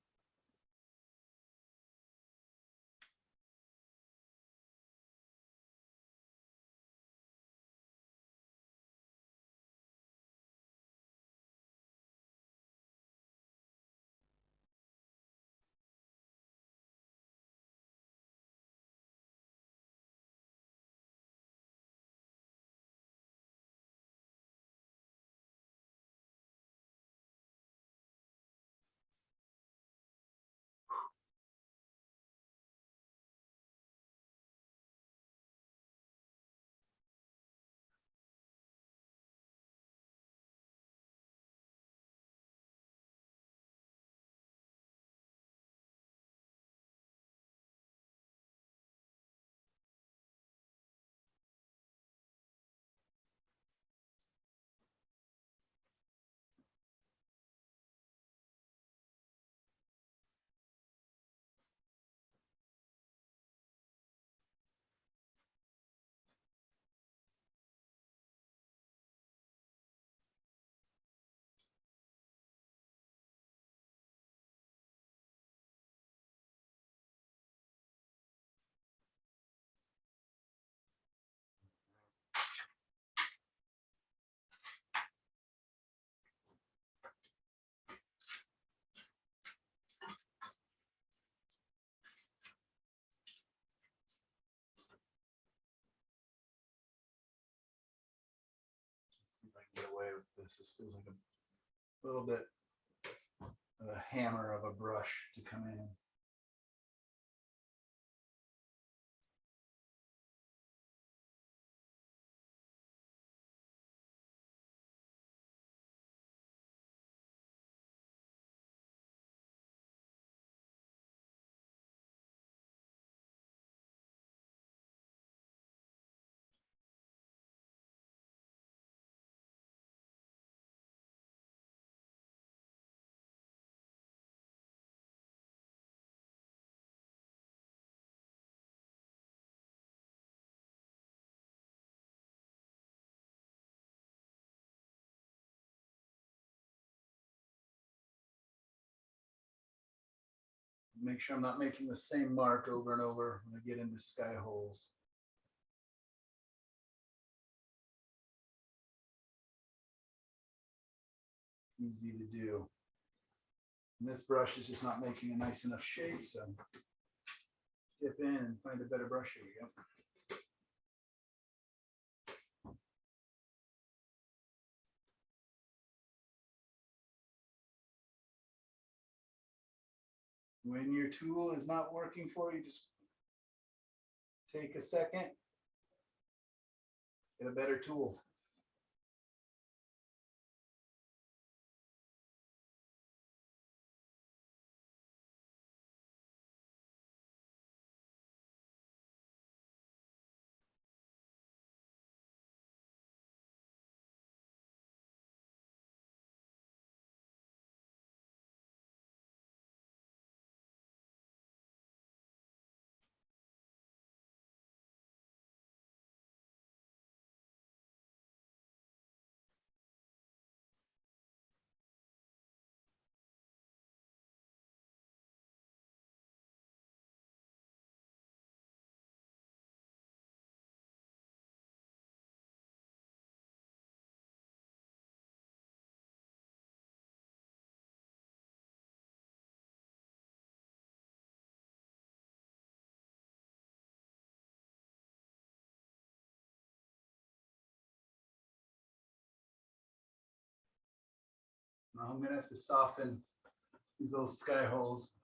A: Let's see if I can get away with this. This feels like a little bit of a hammer of a brush to come in. Make sure I'm not making the same mark over and over when I get into sky holes. Easy to do. And this brush is just not making a nice enough shape, so dip in and find a better brush. Here we go. When your tool is not working for you, just take a second, get a better tool. I'm gonna have to soften these little sky holes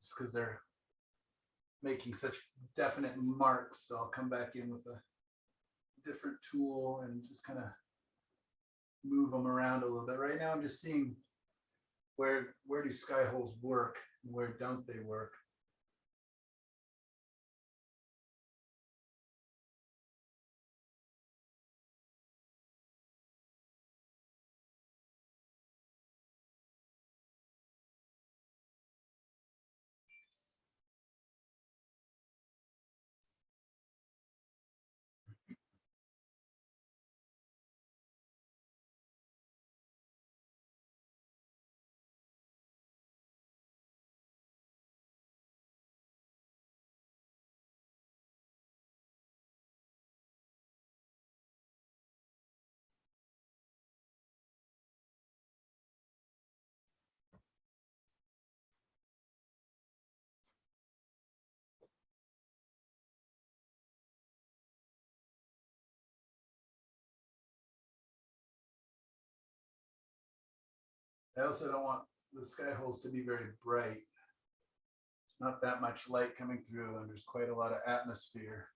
A: just because they're making such definite marks. So I'll come back in with a different tool and just kind of move them around a little bit. Right now I'm just seeing where do sky holes work and where don't they work. I also don't want the sky holes to be very bright. It's not that much light coming through and there's quite a lot of atmosphere.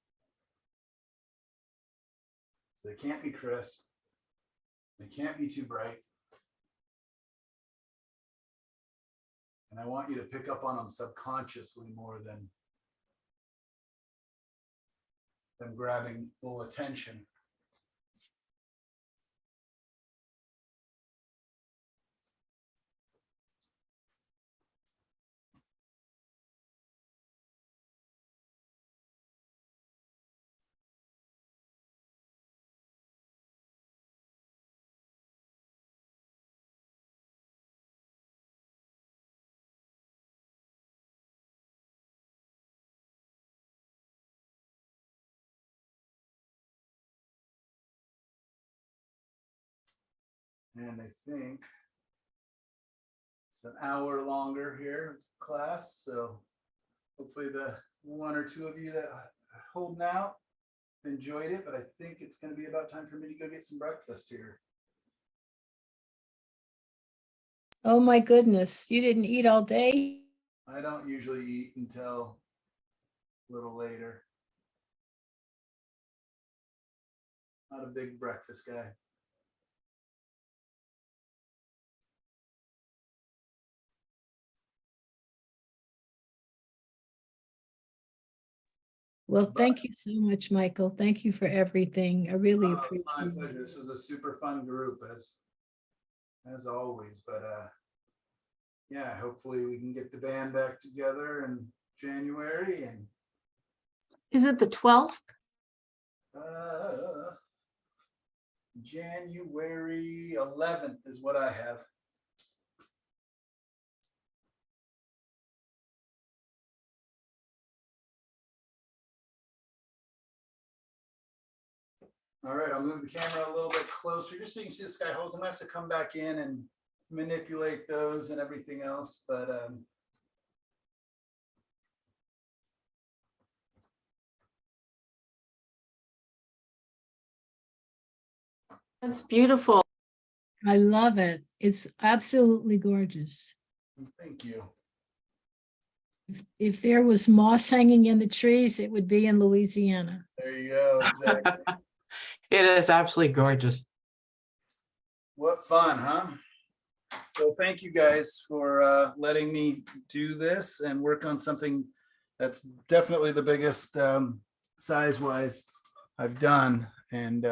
A: So they can't be crisp. They can't be too bright. And I want you to pick up on them subconsciously more than them grabbing full attention. And I think it's an hour longer here class. So hopefully the one or two of you that are holding out enjoyed it, but I think it's going to be about time for me to go get some breakfast here.
D: Oh, my goodness. You didn't eat all day?
A: I don't usually eat until a little later. Not a big breakfast guy.
D: Well, thank you so much, Michael. Thank you for everything. I really
A: Oh,
D: appreciate
A: it's my
D: it.
A: pleasure. This was a super fun group as always. But yeah, hopefully we can get the band back together in January and
C: Is it the 12th?
A: January 11th is what I have. All right, I'll move the camera a little bit closer just so you can see the sky holes. I'm gonna have to come back in and manipulate those and everything else, but
C: That's beautiful.
D: I love it. It's absolutely gorgeous.
A: thank you.
D: If there was moss hanging in the trees, it would be in Louisiana.
A: There you go. Exactly.
F: It is absolutely gorgeous.
A: What fun, huh? So thank you guys for letting me do this and work on something that's definitely the biggest size-wise I've done. And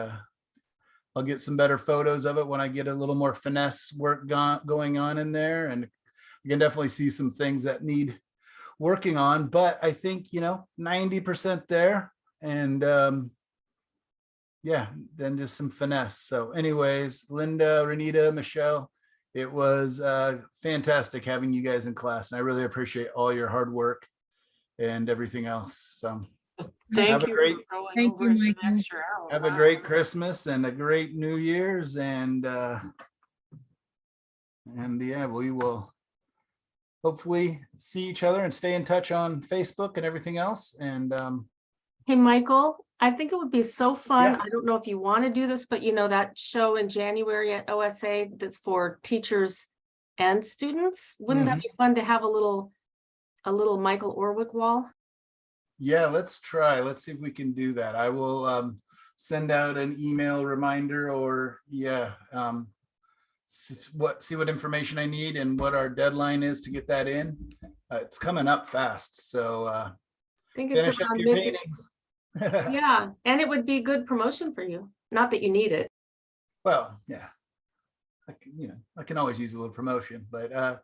A: I'll get some better photos of it when I get a little more finesse work going on in there. And you can definitely see some things that need working on. But I think, 90% there. And yeah, then just some finesse. So anyways, Linda, Renita, Michelle, it was fantastic having you guys in class. And I really appreciate all your hard work and everything else. So
F: Thank
A: Have a
F: you
A: great-
F: for going
D: Thank
F: over
D: you,
F: it an
D: Michael.
F: extra hour.
A: have a
F: Wow.
A: great Christmas and a great New Year's. And yeah, we will hopefully see each other and stay in touch on Facebook and everything else. And
C: Hey, Michael, I think it would be so fun.
A: Yeah.
C: I don't know if you want to do this, but you know, that show in January at OSA that's for teachers and students. Wouldn't that be fun to have a little Michael Orwick wall?
A: Yeah, let's try. Let's see if we can do that. I will send out an email reminder or see what information I need and what our deadline is to get that in. It's coming up fast, so
C: I think it's
A: finish up
C: around
A: your
C: mid.
A: paintings.
C: Yeah, and it would be good promotion for you. Not that you need it.
A: Well, yeah, I can always use a little promotion, but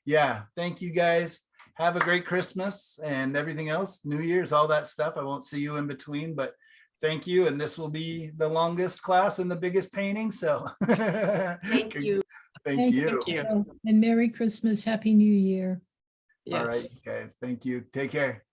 A: yeah, thank you guys. Have a great Christmas and everything else, New Year's, all that stuff. I won't see you in between, but thank you. And this will be the longest class and the biggest painting. So
C: Thank you.
A: Thank you.
F: Thank you.
D: And Merry Christmas, Happy New Year.
A: All right,
F: Yes.
A: guys. Thank you. Take care.